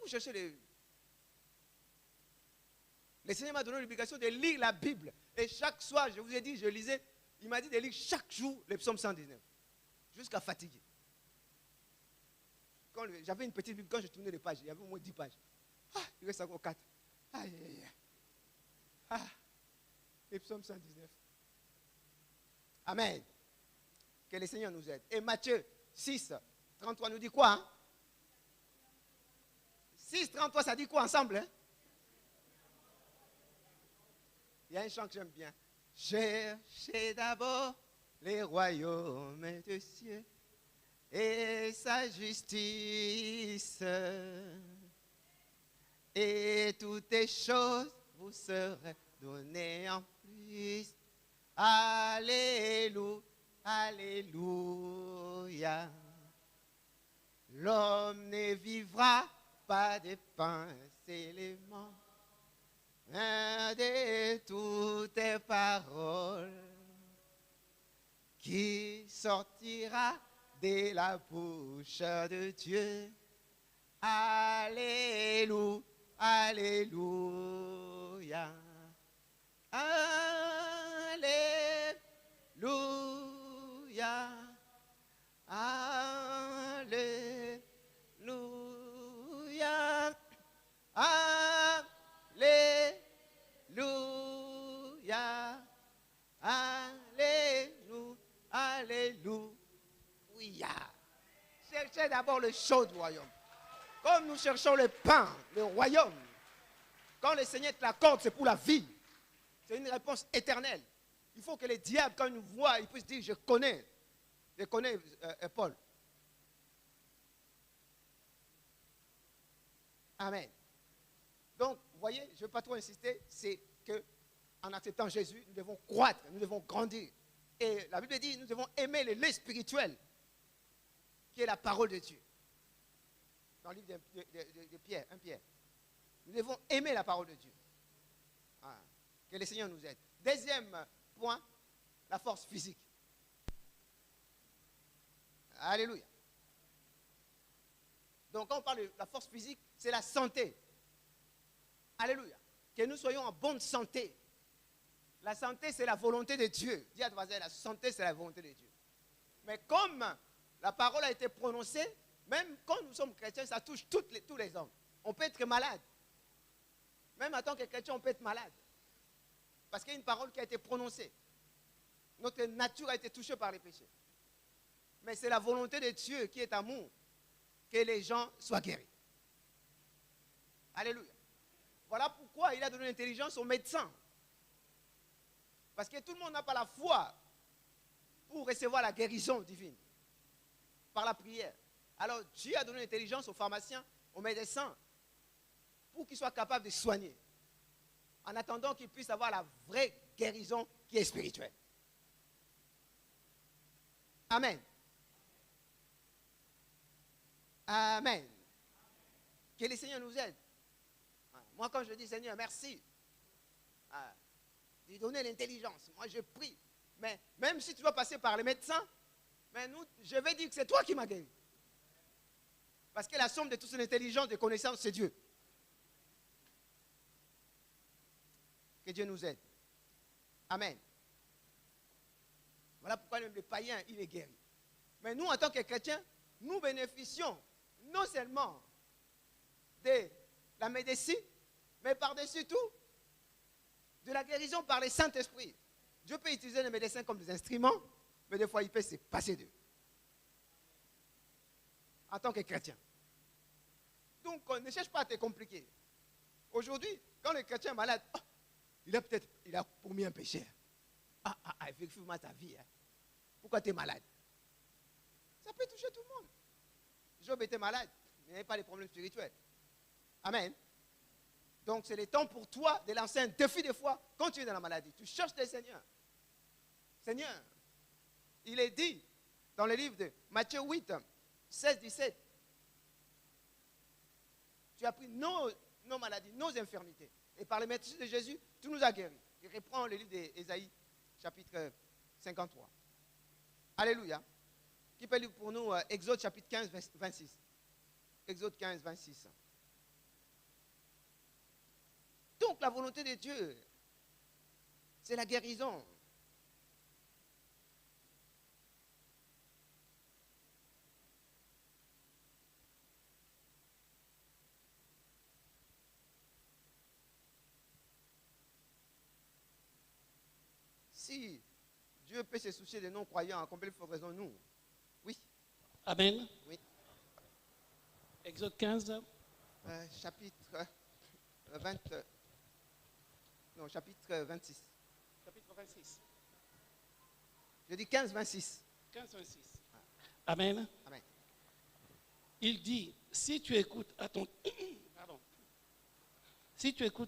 Vous cherchez Le Seigneur m'a donné l'obligation de lire la Bible. Et chaque soir, je vous ai dit, je lisais, il m'a dit de lire chaque jour le psaume 119. Jusqu'à fatiguer. J'avais une petite Bible, quand je tournais les pages, il y avait au moins 10 pages. Il reste encore 4. Aïe, aïe, aïe. Le psaume 119. Amen. Que le Seigneur nous aide. Et Matthieu 6, 33 nous dit quoi? Hein? 6, 33, ça dit quoi ensemble? Hein? Il y a un chant que j'aime bien. Cherchez d'abord les royaumes des cieux et sa justice. Et toutes les choses vous seraient données en plus. Alléluia, alléluia. L'homme ne vivra pas de pain seulement, mais de toutes les paroles qui sortira de la bouche de Dieu. Alléluia, Alléluia. Alléluia. Alléluia. Alléluia. Alléluia. Alléluia. Cherchez d'abord le chaud du royaume. Comme nous cherchons le pain, le royaume, quand le Seigneur te l'accorde, c'est pour la vie. C'est une réponse éternelle. Il faut que les diables, quand ils nous voient, ils puissent dire, je connais Paul. Amen. Donc, vous voyez, je ne veux pas trop insister, c'est qu'en acceptant Jésus, nous devons croître, nous devons grandir. Et la Bible dit, nous devons aimer le lait spirituel, qui est la parole de Dieu. Dans le livre de Pierre, 1 Pierre. Nous devons aimer la parole de Dieu. Ah, que le Seigneur nous aide. Deuxième point, la force physique. Alléluia. Donc quand on parle de la force physique, c'est la santé. Alléluia. Que nous soyons en bonne santé. La santé, c'est la volonté de Dieu. Dis à ton voisin, la santé, c'est la volonté de Dieu. Mais comme la parole a été prononcée, même quand nous sommes chrétiens, ça touche tous les hommes. On peut être malade. Même en tant que chrétien, on peut être malade. Parce qu'il y a une parole qui a été prononcée. Notre nature a été touchée par les péchés. Mais c'est la volonté de Dieu qui est amour, que les gens soient guéris. Alléluia. Voilà pourquoi il a donné l'intelligence aux médecins. Parce que tout le monde n'a pas la foi pour recevoir la guérison divine par la prière. Alors Dieu a donné l'intelligence aux pharmaciens, aux médecins, pour qu'ils soient capables de soigner. En attendant qu'ils puissent avoir la vraie guérison qui est spirituelle. Amen. Amen. Que le Seigneur nous aide. Moi, quand je dis Seigneur, merci de donner l'intelligence. Moi, je prie. Mais même si tu dois passer par les médecins, mais je vais dire que c'est toi qui m'as guéri. Parce que la somme de toute son intelligence, de connaissances, c'est Dieu. Que Dieu nous aide. Amen. Voilà pourquoi même le païen, il est guéri. Mais nous, en tant que chrétiens, nous bénéficions non seulement de la médecine, mais par-dessus tout, de la guérison par le Saint-Esprit. Dieu peut utiliser les médecins comme des instruments, mais des fois, il peut se passer d'eux. En tant que chrétien. Donc, ne cherche pas à te compliquer. Aujourd'hui, quand le chrétien est malade, il a commis un péché. Effectivement, ta vie. Pourquoi tu es malade? Ça peut toucher tout le monde. Job était malade, mais il n'avait pas de problèmes spirituels. Amen. Donc, c'est le temps pour toi de lancer un défi de foi quand tu es dans la maladie. Tu cherches le Seigneur. Seigneur, il est dit dans le livre de Matthieu 8, 16, 17. Tu as pris nos maladies, nos infirmités. Et par le mérite de Jésus, tu nous as guéris. Il reprend le livre d'Ésaïe, chapitre 53. Alléluia. Qui peut lire pour nous Exode chapitre 15, 26. Exode 15, 26. Donc la volonté de Dieu, c'est la guérison. Si Dieu peut se soucier des non-croyants, combien faudrait-on-nous? Oui. Amen. Oui. Exode 15. Chapitre 26. Chapitre 26. Je dis 15, 26. 15, 26. Amen. Amen. Il dit, si tu écoutes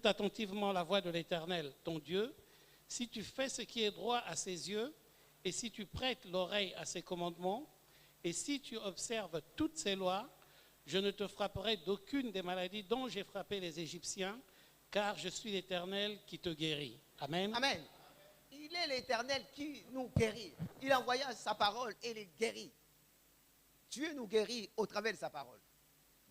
attentivement la voix de l'Éternel, ton Dieu, si tu fais ce qui est droit à ses yeux, et si tu prêtes l'oreille à ses commandements, et si tu observes toutes ses lois, je ne te frapperai d'aucune des maladies dont j'ai frappé les Égyptiens, car je suis l'Éternel qui te guérit. Amen. Amen. Il est l'Éternel qui nous guérit. Il envoya sa parole et les guérit. Dieu nous guérit au travers de sa parole.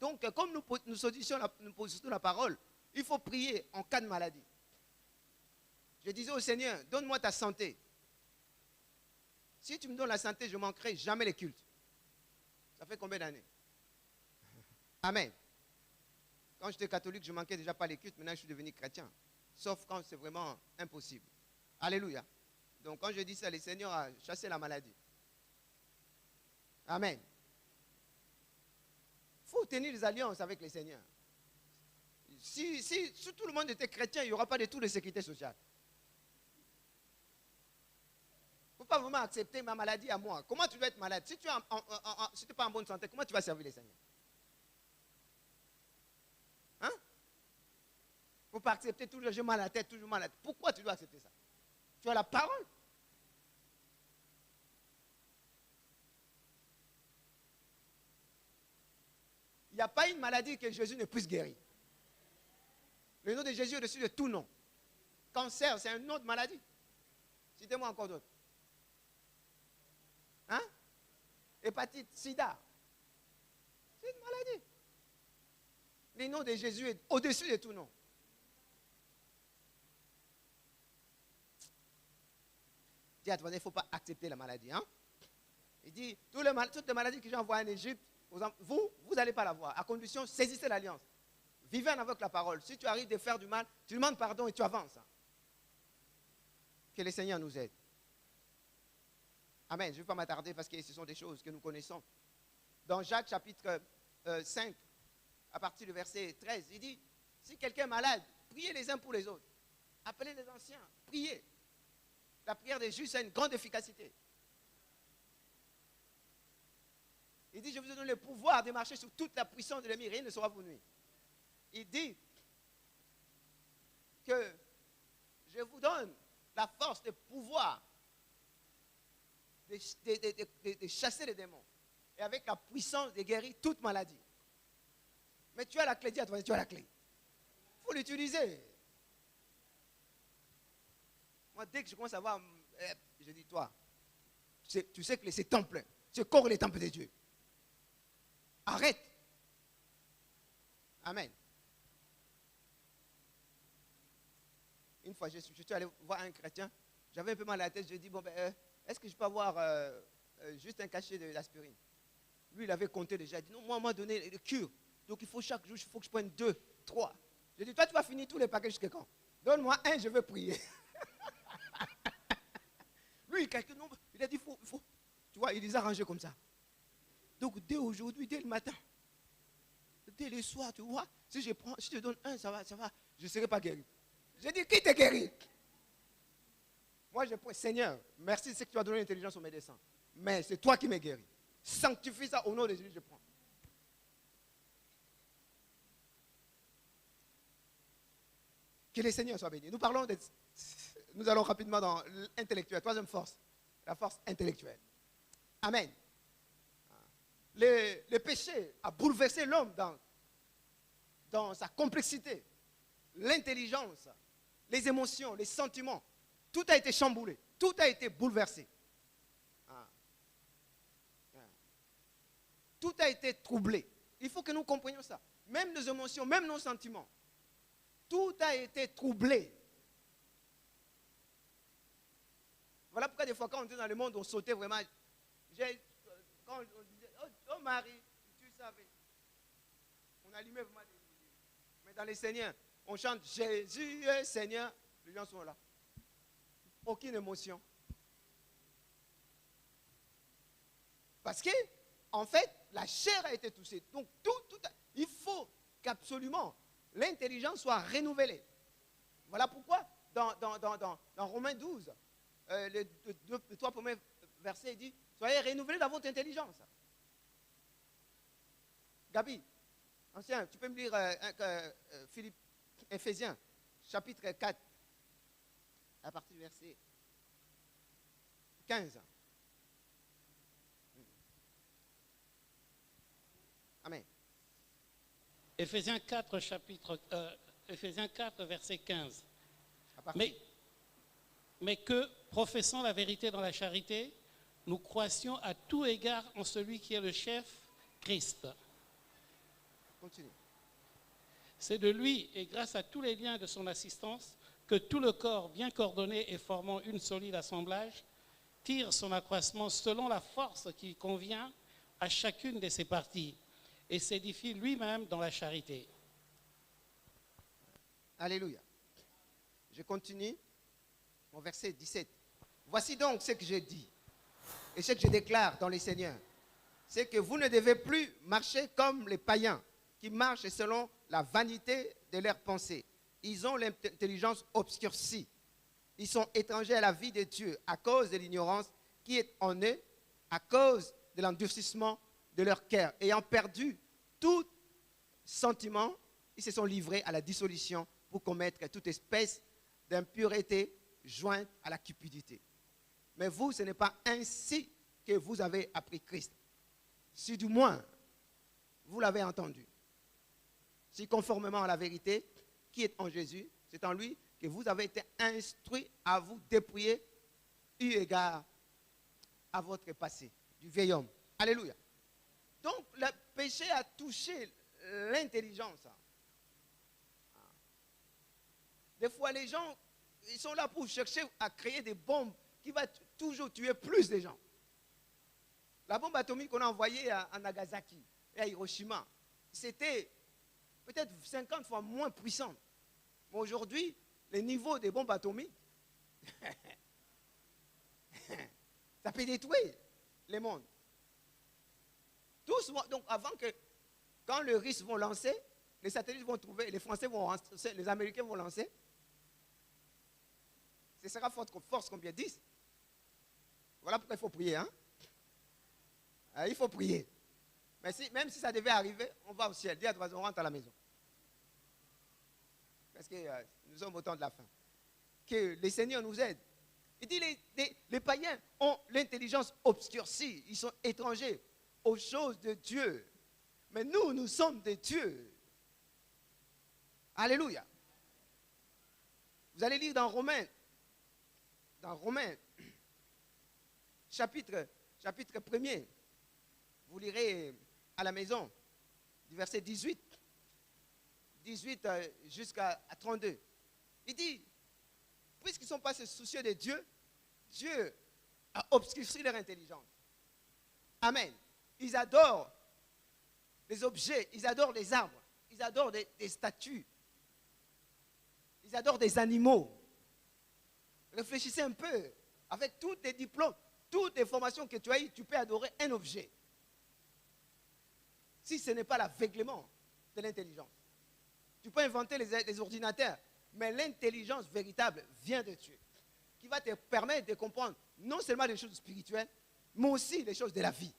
Donc, comme nous positionnons la parole, Il faut prier en cas de maladie. Je disais au Seigneur, donne-moi ta santé. Si tu me donnes la santé, je ne manquerai jamais les cultes. Ça fait combien d'années? Amen. Quand j'étais catholique, je ne manquais déjà pas les cultes. Maintenant, je suis devenu chrétien. Sauf quand c'est vraiment impossible. Alléluia. Donc, quand je dis ça, le Seigneur a chassé la maladie. Amen. Il faut tenir des alliances avec le Seigneur. Si tout le monde était chrétien, il n'y aura pas de tout de sécurité sociale. Il ne faut pas vraiment accepter ma maladie à moi. Comment tu dois être malade? Si tu n'es pas en bonne santé, comment tu vas servir le Seigneur? Hein? Il ne faut pas accepter toujours, j'ai mal à la tête, toujours mal à la tête. Pourquoi tu dois accepter ça? Tu as la parole. Il n'y a pas une maladie que Jésus ne puisse guérir. Le nom de Jésus est au-dessus de tout nom. Cancer, c'est un autre maladie. Citez-moi encore d'autres. Hein? Hépatite, sida. C'est une maladie. Le nom de Jésus est au-dessus de tout nom. Dis à toi, il ne faut pas accepter la maladie. Hein? Il dit, toutes les maladies que j'ai envoyées en Égypte, vous n'allez pas l'avoir. À condition, saisissez l'alliance. Vivez en avec la parole. Si tu arrives de faire du mal, tu demandes pardon et tu avances. Que le Seigneur nous aide. Amen. Je ne vais pas m'attarder parce que ce sont des choses que nous connaissons. Dans Jacques chapitre 5, à partir du verset 13, il dit, si quelqu'un est malade, priez les uns pour les autres. Appelez les anciens, priez. La prière des justes a une grande efficacité. Il dit, je vous donne le pouvoir de marcher sur toute la puissance de l'ennemi, rien ne sera vous nuire. Il dit que je vous donne la force, le pouvoir de chasser les démons. Et avec la puissance de guérir toute maladie. Mais tu as la clé, dis à toi, tu as la clé. Il faut l'utiliser. Moi, dès que je commence à voir, je dis, toi, tu sais que c'est temple, ce corps est le temple de Dieu. Arrête. Amen. Une fois, je suis allé voir un chrétien, j'avais un peu mal à la tête, je lui ai dit, bon, est-ce que je peux avoir juste un cachet d'aspirine? Lui, il avait compté déjà, il dit, non, moi, on m'a donné le cure. Donc, il faut chaque jour, il faut que je prenne 2, 3. Je lui ai dit, toi, tu vas finir tous les paquets jusqu'à quand? Donne-moi un, je veux prier. Lui, il a dit, il faut. Tu vois, il les a rangés comme ça. Donc, dès aujourd'hui, dès le matin, dès le soir, tu vois, si je te donne un, ça va, je ne serai pas guéri. J'ai dit, qui t'a guéri? Moi, je prie, Seigneur, merci de ce que tu as donné l'intelligence aux médecins. Mais c'est toi qui m'as guéri. Sanctifie ça au nom de Jésus, je prends. Que le Seigneur soit béni. Nous allons rapidement dans l'intellectuel. Troisième force, la force intellectuelle. Amen. Le péché a bouleversé l'homme dans sa complexité. L'intelligence, les émotions, les sentiments. Tout a été chamboulé. Tout a été bouleversé. Tout a été troublé. Il faut que nous comprenions ça. Même nos émotions, même nos sentiments. Tout a été troublé. Voilà pourquoi des fois quand on était dans le monde, on sautait vraiment. Quand on disait, oh Marie, tu savais. On allumait vraiment des lumières. Mais dans les Seigneurs, on chante Jésus est Seigneur. Les gens sont là. Aucune émotion. Parce que, en fait, la chair a été touchée. Donc, il faut qu'absolument l'intelligence soit renouvelée. Voilà pourquoi, dans Romains 12, le 3 premiers versets, il dit, soyez renouvelés dans votre intelligence. Gabi, ancien, tu peux me lire Philippe, Éphésiens, chapitre 4, à partir du verset 15. Amen. Éphésiens 4, verset 15. Mais que, professant la vérité dans la charité, nous croissions à tout égard en celui qui est le chef, Christ. Continue. C'est de lui et grâce à tous les liens de son assistance que tout le corps, bien coordonné et formant une solide assemblage, tire son accroissement selon la force qui convient à chacune de ses parties et s'édifie lui-même dans la charité. Alléluia. Je continue. Mon verset 17. Voici donc ce que je dis et ce que je déclare dans les Seigneurs. C'est que vous ne devez plus marcher comme les païens qui marchent selon la vanité de leurs pensées. Ils ont l'intelligence obscurcie. Ils sont étrangers à la vie de Dieu à cause de l'ignorance qui est en eux, à cause de l'endurcissement de leur cœur. Ayant perdu tout sentiment, ils se sont livrés à la dissolution pour commettre toute espèce d'impureté jointe à la cupidité. Mais vous, ce n'est pas ainsi que vous avez appris Christ. Si du moins, vous l'avez entendu. Si conformément à la vérité qui est en Jésus, c'est en lui que vous avez été instruits à vous dépouiller eu égard à votre passé, du vieil homme. Alléluia. Donc, le péché a touché l'intelligence. Des fois, les gens, ils sont là pour chercher à créer des bombes qui vont toujours tuer plus de gens. La bombe atomique qu'on a envoyée à Nagasaki et à Hiroshima, c'était peut-être 50 fois moins puissante. Mais aujourd'hui, les niveaux des bombes atomiques, ça peut détruire le monde. Tous, donc avant que, quand les Russes vont lancer, les satellites vont trouver, les Français vont lancer, les Américains vont lancer, ce sera force combien? 10. Voilà pourquoi il faut prier. Hein? Il faut prier. Mais même si ça devait arriver, on va au ciel. Dis à toi, on rentre à la maison. Parce que nous sommes au temps de la fin. Que le Seigneur nous aide. Il dit les païens ont l'intelligence obscurcie. Ils sont étrangers aux choses de Dieu. Mais nous sommes de Dieu. Alléluia. Vous allez lire dans Romains, chapitre 1er. Vous lirez à la maison, du verset 18 jusqu'à 32. Il dit, puisqu'ils ne sont pas soucieux de Dieu, Dieu a obscurci leur intelligence. Amen. Ils adorent les objets, ils adorent les arbres, ils adorent des statues, ils adorent des animaux. Réfléchissez un peu. Avec tous tes diplômes, toutes les formations que tu as eues, tu peux adorer un objet. Si ce n'est pas l'aveuglement de l'intelligence. Tu peux inventer les ordinateurs, mais l'intelligence véritable vient de Dieu, qui va te permettre de comprendre non seulement les choses spirituelles, mais aussi les choses de la vie.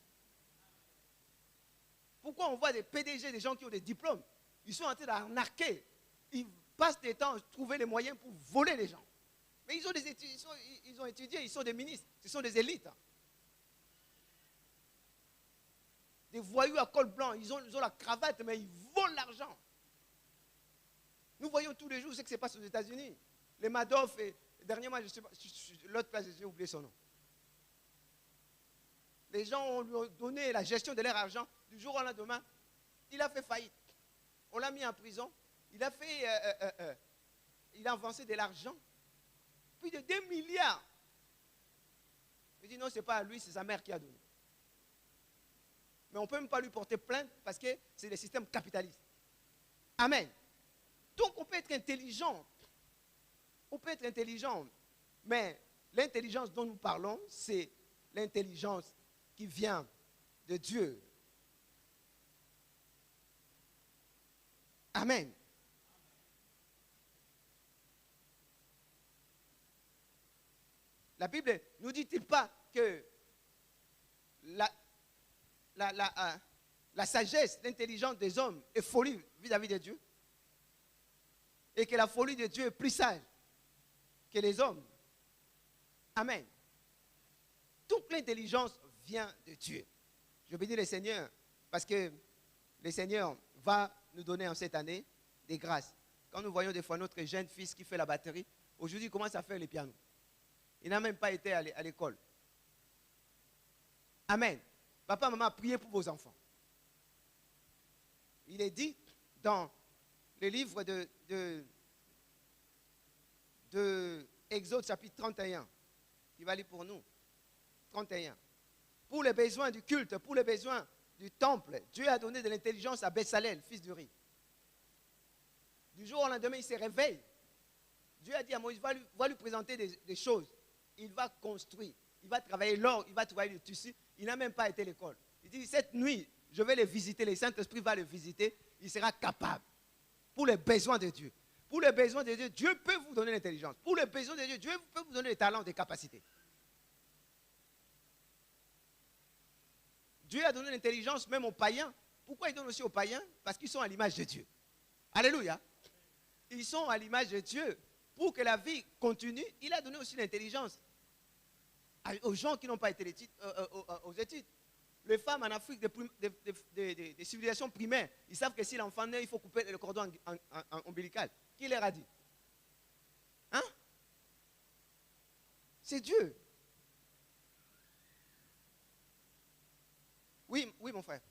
Pourquoi on voit des PDG, des gens qui ont des diplômes, ils sont en train d'arnaquer, ils passent des temps à trouver les moyens pour voler les gens. Mais ils ont des études, ils ont étudié, ils sont des ministres, ce sont des élites. Des voyous à col blanc, ils ont la cravate, mais ils volent l'argent. Nous voyons tous les jours ce qui se passe aux États-Unis. Les Madoff, et dernièrement, je ne sais pas, l'autre place, j'ai oublié son nom. Les gens lui ont donné la gestion de leur argent du jour au lendemain. Il a fait faillite. On l'a mis en prison. Il a avancé de l'argent. Plus de 2 milliards. Il dit non, ce n'est pas à lui, c'est sa mère qui a donné. Mais on ne peut même pas lui porter plainte parce que c'est le système capitaliste. Amen. Donc on peut être intelligent. On peut être intelligent. Mais l'intelligence dont nous parlons, c'est l'intelligence qui vient de Dieu. Amen. La Bible ne nous dit-il pas que la sagesse, l'intelligence des hommes est folie vis-à-vis de Dieu? Et que la folie de Dieu est plus sage que les hommes. Amen. Toute l'intelligence vient de Dieu. Je bénis le Seigneur parce que le Seigneur va nous donner en cette année des grâces. Quand nous voyons des fois notre jeune fils qui fait la batterie, aujourd'hui il commence à faire le piano. Il n'a même pas été à l'école. Amen. Papa, maman, priez pour vos enfants. Il est dit dans le livre de Exode chapitre 31, qui va lire pour nous. 31. Pour les besoins du culte, pour les besoins du temple, Dieu a donné de l'intelligence à Bezalel, fils d'Uri. Du jour au lendemain, il se réveille. Dieu a dit à Moïse, va lui présenter des choses. Il va construire, il va travailler l'or, il va travailler le tissu. Il n'a même pas été à l'école. Il dit, cette nuit, je vais le visiter, le Saint-Esprit va le visiter, il sera capable. Pour les besoins de Dieu. Pour les besoins de Dieu, Dieu peut vous donner l'intelligence. Pour les besoins de Dieu, Dieu peut vous donner les talents, des capacités. Dieu a donné l'intelligence même aux païens. Pourquoi il donne aussi aux païens? Parce qu'ils sont à l'image de Dieu. Alléluia. Ils sont à l'image de Dieu. Pour que la vie continue, il a donné aussi l'intelligence aux gens qui n'ont pas été aux études. Les femmes en Afrique des civilisations primaires, ils savent que si l'enfant naît, il faut couper le cordon ombilical. Qui leur a dit? Hein? C'est Dieu. Oui, mon frère.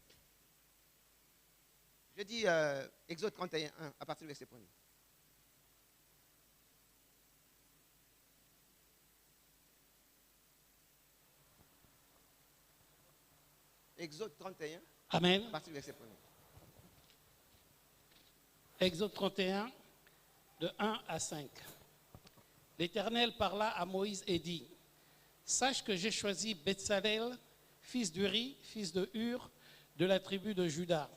Je dis Exode 31, à partir du verset 1er. Exode 31, Amen. à partir du verset 1er. Exode 31, de 1 à 5. L'Éternel parla à Moïse et dit, sache que j'ai choisi Bezalel, fils d'Uri, fils de Hur, de la tribu de Juda.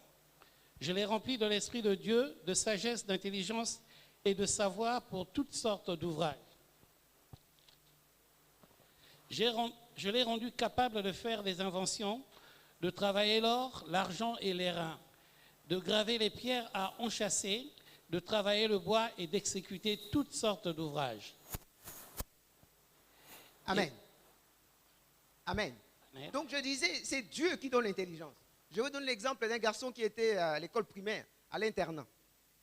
Je l'ai rempli de l'Esprit de Dieu, de sagesse, d'intelligence et de savoir pour toutes sortes d'ouvrages. Je l'ai rendu capable de faire des inventions, de travailler l'or, l'argent et l'airain, de graver les pierres à enchâsser, de travailler le bois et d'exécuter toutes sortes d'ouvrages. Amen. Amen. Amen. Donc je disais, c'est Dieu qui donne l'intelligence. Je vous donne l'exemple d'un garçon qui était à l'école primaire, à l'internat.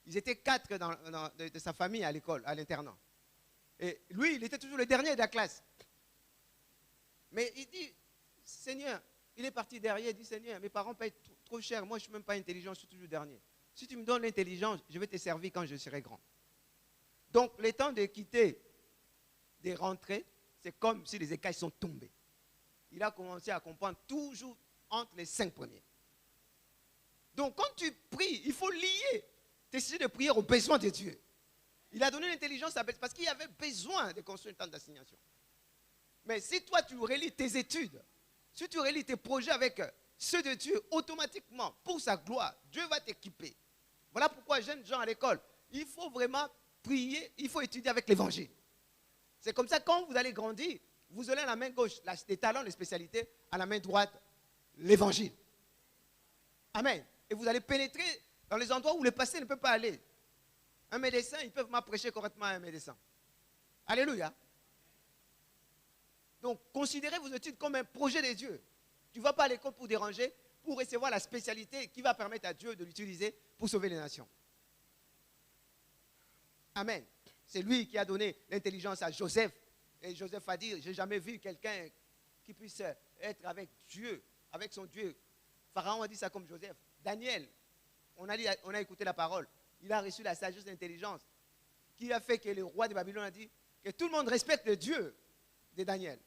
Ils étaient 4 de sa famille à l'école, à l'internat. Et lui, il était toujours le dernier de la classe. Mais il dit, Seigneur, il est parti derrière, il dit, Seigneur, mes parents payent trop cher, moi je ne suis même pas intelligent, je suis toujours dernier. Si tu me donnes l'intelligence, je vais te servir quand je serai grand. Donc, le temps de quitter, de rentrer, c'est comme si les écailles sont tombées. Il a commencé à comprendre toujours entre les 5 premiers. Donc, quand tu pries, il faut lier tes sujets de prière aux besoins de Dieu. Il a donné l'intelligence parce qu'il y avait besoin de construire un temps d'assignation. Mais si toi, tu relis tes études, si tu relis tes projets avec ceux de Dieu, automatiquement, pour sa gloire, Dieu va t'équiper. Voilà pourquoi, jeunes gens à l'école, il faut vraiment prier, il faut étudier avec l'évangile. C'est comme ça, quand vous allez grandir, vous aurez à la main gauche les talents, les spécialités, à la main droite, l'évangile. Amen. Et vous allez pénétrer dans les endroits où le passé ne peut pas aller. Un médecin, ils peuvent m'apprêcher correctement à un médecin. Alléluia. Donc, considérez vos études comme un projet de Dieu. Tu ne vas pas à l'école pour déranger, pour recevoir la spécialité qui va permettre à Dieu de l'utiliser pour sauver les nations. Amen. C'est lui qui a donné l'intelligence à Joseph. Et Joseph a dit, je n'ai jamais vu quelqu'un qui puisse être avec Dieu, avec son Dieu. Pharaon a dit ça comme Joseph. Daniel, on a écouté la parole. Il a reçu la sagesse et l'intelligence qui a fait que le roi de Babylone a dit que tout le monde respecte le Dieu de Daniel.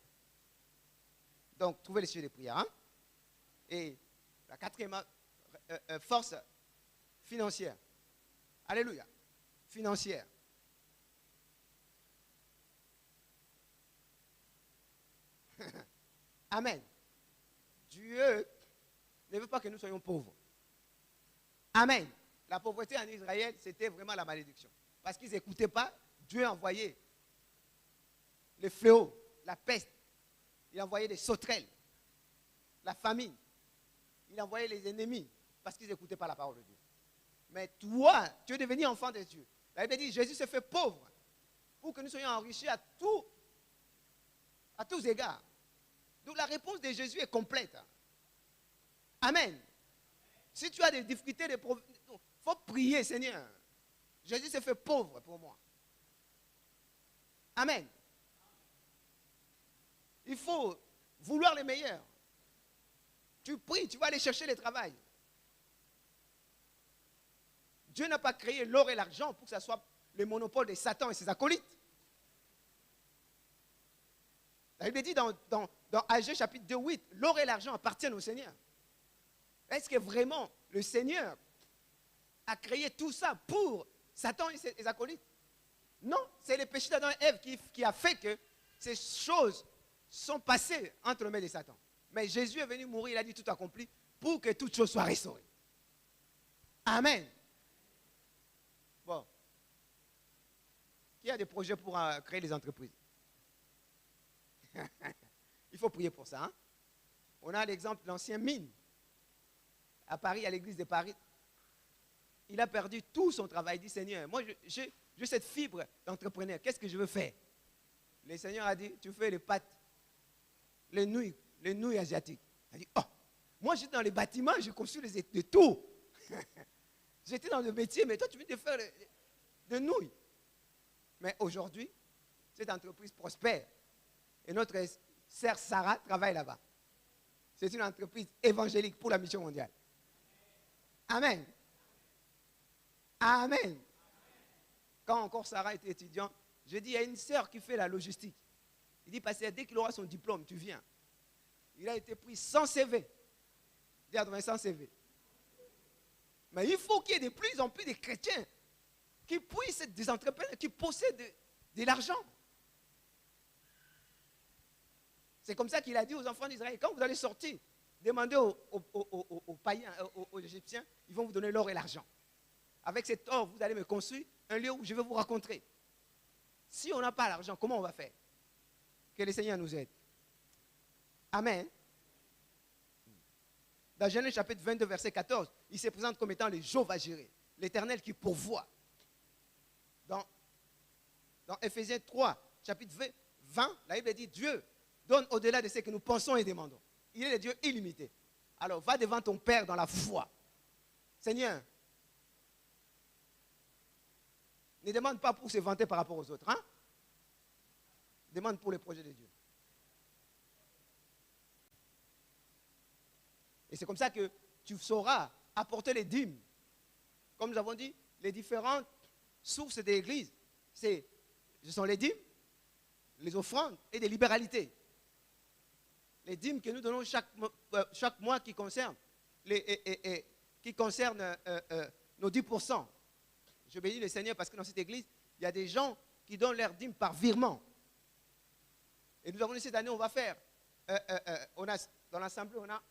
Donc, trouvez les sujets de prière. Hein? Et la quatrième force financière. Alléluia. Financière. Amen. Dieu ne veut pas que nous soyons pauvres. Amen. La pauvreté en Israël, c'était vraiment la malédiction. Parce qu'ils n'écoutaient pas, Dieu a envoyé les fléaux, la peste. Il a envoyé des sauterelles, la famine. Il a envoyé les ennemis parce qu'ils n'écoutaient pas la parole de Dieu. Mais toi, tu es devenu enfant de Dieu. La Bible dit, Jésus se fait pauvre pour que nous soyons enrichis à tous égards. Donc la réponse de Jésus est complète. Amen. Si tu as des difficultés, il faut prier, Seigneur. Jésus s'est fait pauvre pour moi. Amen. Il faut vouloir le meilleur. Tu pries, tu vas aller chercher le travail. Dieu n'a pas créé l'or et l'argent pour que ce soit le monopole de Satan et ses acolytes. La Bible dit dans Agé chapitre 2, 8, l'or et l'argent appartiennent au Seigneur. Est-ce que vraiment le Seigneur a créé tout ça pour Satan et ses acolytes? Non, c'est le péché d'Adam et Ève qui a fait que ces choses sont passées entre les mains de Satan. Mais Jésus est venu mourir, il a dit tout accompli, pour que toutes choses soient restaurées. Amen. Bon. Qui a des projets pour créer des entreprises? Il faut prier pour ça. Hein? On a l'exemple de l'ancien Mine. À Paris, à l'église de Paris. Il a perdu tout son travail. Il dit, Seigneur, moi j'ai cette fibre d'entrepreneur. Qu'est-ce que je veux faire? Le Seigneur a dit, tu fais les pâtes, les nouilles asiatiques. Il a dit, oh, moi j'étais dans les bâtiments, j'ai conçu des tours. J'étais dans le métier, mais toi tu veux te faire des nouilles. Mais aujourd'hui, cette entreprise prospère. Et notre sœur Sarah travaille là-bas. C'est une entreprise évangélique pour la mission mondiale. Amen. Amen. Quand encore Sarah était étudiante, je dis, il y a une sœur qui fait la logistique. Il dit, pasteur, dès qu'il aura son diplôme, tu viens. Il a été pris sans CV. Dis à ton sans CV. Mais il faut qu'il y ait de plus en plus de chrétiens qui puissent être des entrepreneurs, qui possèdent de l'argent. C'est comme ça qu'il a dit aux enfants d'Israël, quand vous allez sortir, demandez aux païens, aux Égyptiens, ils vont vous donner l'or et l'argent. Avec cet or, vous allez me construire un lieu où je vais vous rencontrer. Si on n'a pas l'argent, comment on va faire? Que le Seigneur nous aide. Amen. Dans Genèse chapitre 22, verset 14, il se présente comme étant le Jéhovah-Jireh, l'Éternel qui pourvoit. Dans Éphésiens 3, chapitre 20, la Bible dit, Dieu donne au-delà de ce que nous pensons et demandons. Il est le Dieu illimité. Alors, va devant ton Père dans la foi. Seigneur, ne demande pas pour se vanter par rapport aux autres. Hein? Demande pour les projets de Dieu. Et c'est comme ça que tu sauras apporter les dîmes. Comme nous avons dit, les différentes sources de l'Église, ce sont les dîmes, les offrandes et des libéralités. Les dîmes que nous donnons chaque mois qui concernent nos 10%. Je bénis le Seigneur parce que dans cette église, il y a des gens qui donnent leurs dîmes par virement. Et nous avons dit cette année, on va faire, dans l'assemblée, on a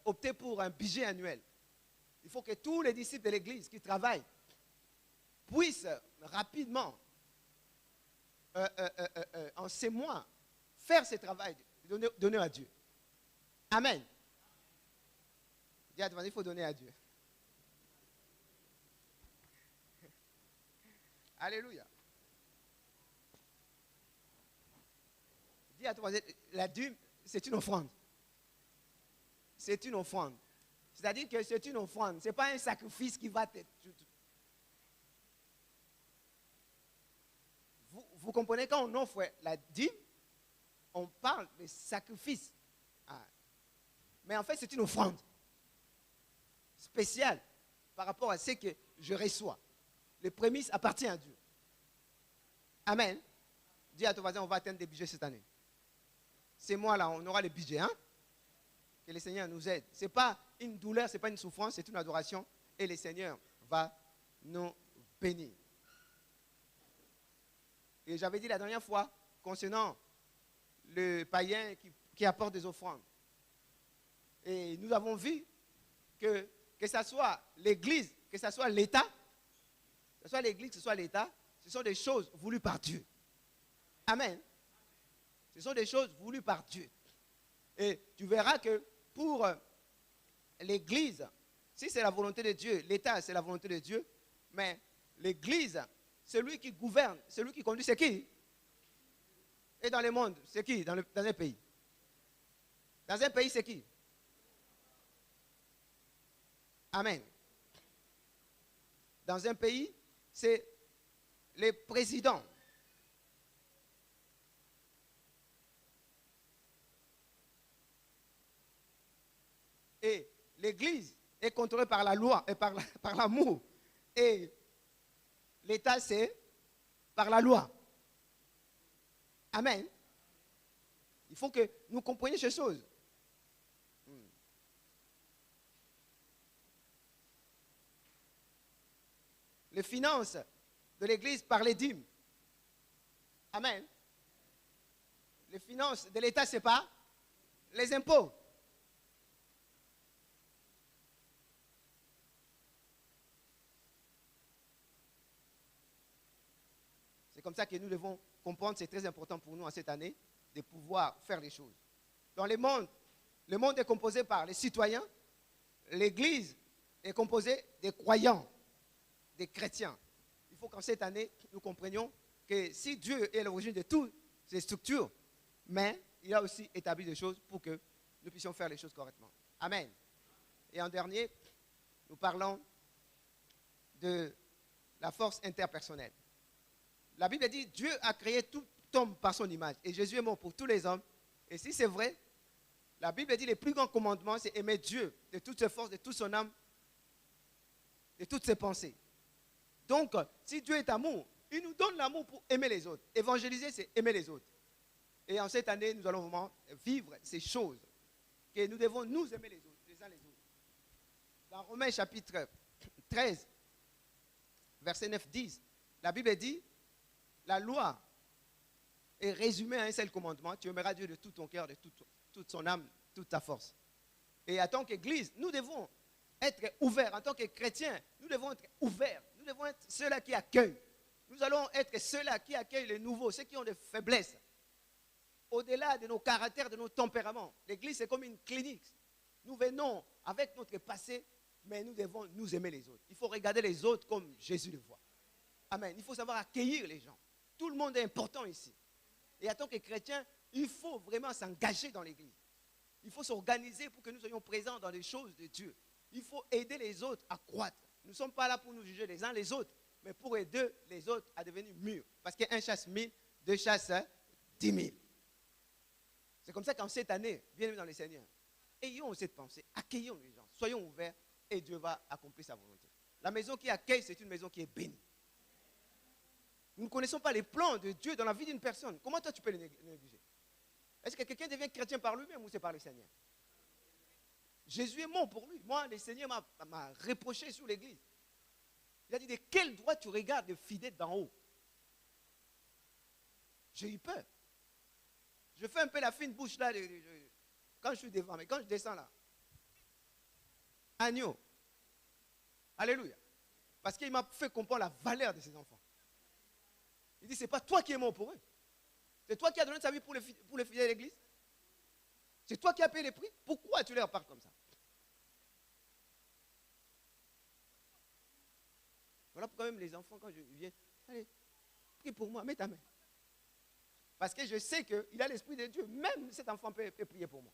opté pour un budget annuel. Il faut que tous les disciples de l'église qui travaillent puissent rapidement, en ces mois, faire ce travail, donner à Dieu. Amen. Dis à toi, il faut donner à Dieu. Alléluia. Dis à toi, la dîme, c'est une offrande. C'est une offrande. C'est-à-dire que c'est une offrande. Ce n'est pas un sacrifice qui va te... Vous comprenez, quand on offre la dîme, on parle de sacrifice. Mais en fait, c'est une offrande spéciale par rapport à ce que je reçois. Les prémices appartiennent à Dieu. Amen. Dis à ton voisin, on va atteindre des budgets cette année. Ces mois-là, on aura les budgets. Hein? Que le Seigneur nous aide. Ce n'est pas une douleur, ce n'est pas une souffrance, c'est une adoration. Et le Seigneur va nous bénir. Et j'avais dit la dernière fois, concernant le païen qui apporte des offrandes. Et nous avons vu que ce soit l'Église, que ce soit l'État, que ce soit l'Église, que ce soit l'État, ce sont des choses voulues par Dieu. Amen. Ce sont des choses voulues par Dieu. Et tu verras que pour l'Église, si c'est la volonté de Dieu, l'État c'est la volonté de Dieu, mais l'Église, celui qui gouverne, celui qui conduit, c'est qui? Et dans le monde, c'est qui dans un pays? Dans un pays, c'est qui? Amen. Dans un pays, c'est les présidents. Et l'Église, est contrôlé par la loi et par l'amour. Et l'État, c'est par la loi. Amen. Il faut que nous comprenions ces choses. Les finances de l'Église par les dîmes. Amen. Les finances de l'État, c'est pas les impôts. C'est comme ça que nous devons comprendre, c'est très important pour nous en cette année, de pouvoir faire les choses. Dans le monde est composé par les citoyens, l'Église est composée des croyants, des chrétiens. Il faut qu'en cette année, nous comprenions que si Dieu est l'origine de toutes ces structures, mais il a aussi établi des choses pour que nous puissions faire les choses correctement. Amen. Et en dernier, nous parlons de la force interpersonnelle. La Bible dit, Dieu a créé tout homme par son image. Et Jésus est mort pour tous les hommes. Et si c'est vrai, la Bible dit, le plus grand commandement, c'est aimer Dieu de toutes ses forces, de toute son âme, de toutes ses pensées. Donc, si Dieu est amour, il nous donne l'amour pour aimer les autres. Évangéliser, c'est aimer les autres. Et en cette année, nous allons vraiment vivre ces choses. Que nous devons nous aimer les autres, les uns les autres. Dans Romains chapitre 13, verset 9-10, la Bible dit, la loi est résumée à un seul commandement. Tu aimeras Dieu de tout ton cœur, de toute son âme, toute ta force. Et en tant qu'Église, nous devons être ouverts. En tant que chrétiens, nous devons être ouverts. Nous devons être ceux-là qui accueillent. Nous allons être ceux-là qui accueillent les nouveaux, ceux qui ont des faiblesses. Au-delà de nos caractères, de nos tempéraments. L'Église, c'est comme une clinique. Nous venons avec notre passé, mais nous devons nous aimer les autres. Il faut regarder les autres comme Jésus le voit. Amen. Il faut savoir accueillir les gens. Tout le monde est important ici. Et en tant que chrétien, il faut vraiment s'engager dans l'Église. Il faut s'organiser pour que nous soyons présents dans les choses de Dieu. Il faut aider les autres à croître. Nous ne sommes pas là pour nous juger les uns les autres, mais pour aider les autres à devenir mûrs. Parce qu'un chasse 1000, deux chasse 10 000. C'est comme ça qu'en cette année, bien dans le Seigneur, ayons cette pensée, accueillons les gens, soyons ouverts et Dieu va accomplir sa volonté. La maison qui accueille, c'est une maison qui est bénie. Nous ne connaissons pas les plans de Dieu dans la vie d'une personne. Comment toi tu peux les négliger? Est-ce que quelqu'un devient chrétien par lui-même ou c'est par le Seigneur? Jésus est mort pour lui. Moi, le Seigneur m'a reproché sur l'église. Il a dit, de quel droit tu regardes le fidèle d'en haut? J'ai eu peur. Je fais un peu la fine bouche là, quand je suis devant, mais quand je descends là, agneau. Alléluia. Parce qu'il m'a fait comprendre la valeur de ses enfants. Il dit, ce n'est pas toi qui es mort pour eux. C'est toi qui as donné ta vie pour les fidèles de l'église. C'est toi qui as payé les prix. Pourquoi tu leur parles comme ça? Voilà pourquoi même les enfants, quand je viens, allez, prie pour moi, mets ta main. Parce que je sais qu'il a l'esprit de Dieu. Même cet enfant peut prier pour moi.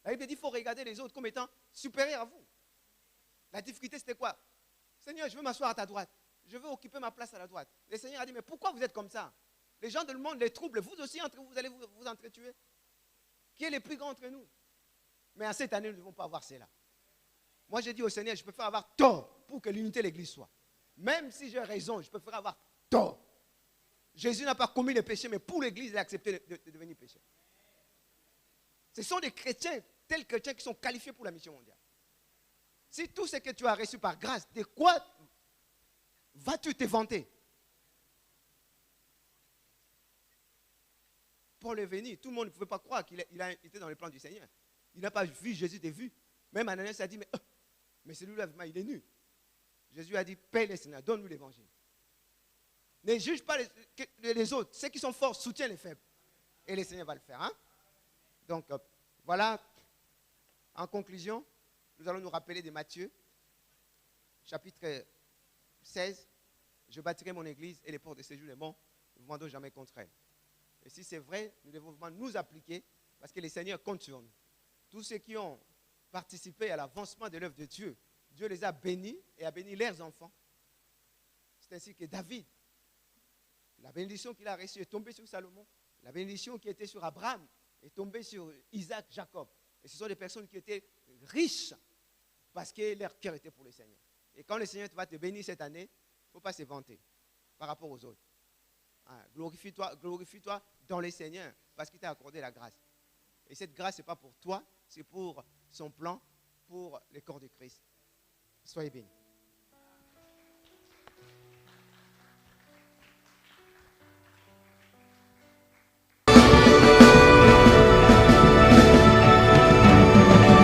La Bible dit qu'il faut regarder les autres comme étant supérieurs à vous. La difficulté, c'était quoi? Seigneur, je veux m'asseoir à ta droite. Je veux occuper ma place à la droite. Le Seigneur a dit, mais pourquoi vous êtes comme ça? Les gens du monde les troublent. Vous aussi, entre vous, vous allez vous entretuer. Qui est le plus grand entre nous? Mais en cette année, nous ne devons pas avoir cela. Moi, j'ai dit au Seigneur, je préfère avoir tort pour que l'unité de l'Église soit. Même si j'ai raison, je préfère avoir tort. Jésus n'a pas commis le péché, mais pour l'Église, il a accepté de devenir péché. Ce sont des chrétiens, tels chrétiens qui sont qualifiés pour la mission mondiale. Si tout ce que tu as reçu par grâce, de quoi vas-tu te vanter? Paul est venu, tout le monde ne pouvait pas croire qu'il a été dans le plan du Seigneur. Il n'a pas vu Jésus de vue. Même Ananias a dit, mais celui-là, il est nu. Jésus a dit, paie les Seigneur, donne-lui l'évangile. Ne juge pas les autres. Ceux qui sont forts soutiennent les faibles. Et le Seigneur va le faire. Hein? Donc, voilà. En conclusion, nous allons nous rappeler de Matthieu, chapitre 16. Je bâtirai mon église et les portes de séjour des morts ne vendront jamais contre elle. Et si c'est vrai, nous devons vraiment nous appliquer parce que le Seigneur compte sur nous. Tous ceux qui ont participé à l'avancement de l'œuvre de Dieu, Dieu les a bénis et a béni leurs enfants. C'est ainsi que David, la bénédiction qu'il a reçue est tombée sur Salomon. La bénédiction qui était sur Abraham est tombée sur Isaac, Jacob. Et ce sont des personnes qui étaient riches parce que leur cœur était pour le Seigneur. Et quand le Seigneur va te bénir cette année, il ne faut pas se vanter par rapport aux autres. Glorifie-toi dans le Seigneur parce qu'il t'a accordé la grâce. Et cette grâce, ce n'est pas pour toi, c'est pour son plan, pour le corps de Christ. Soyez bénis.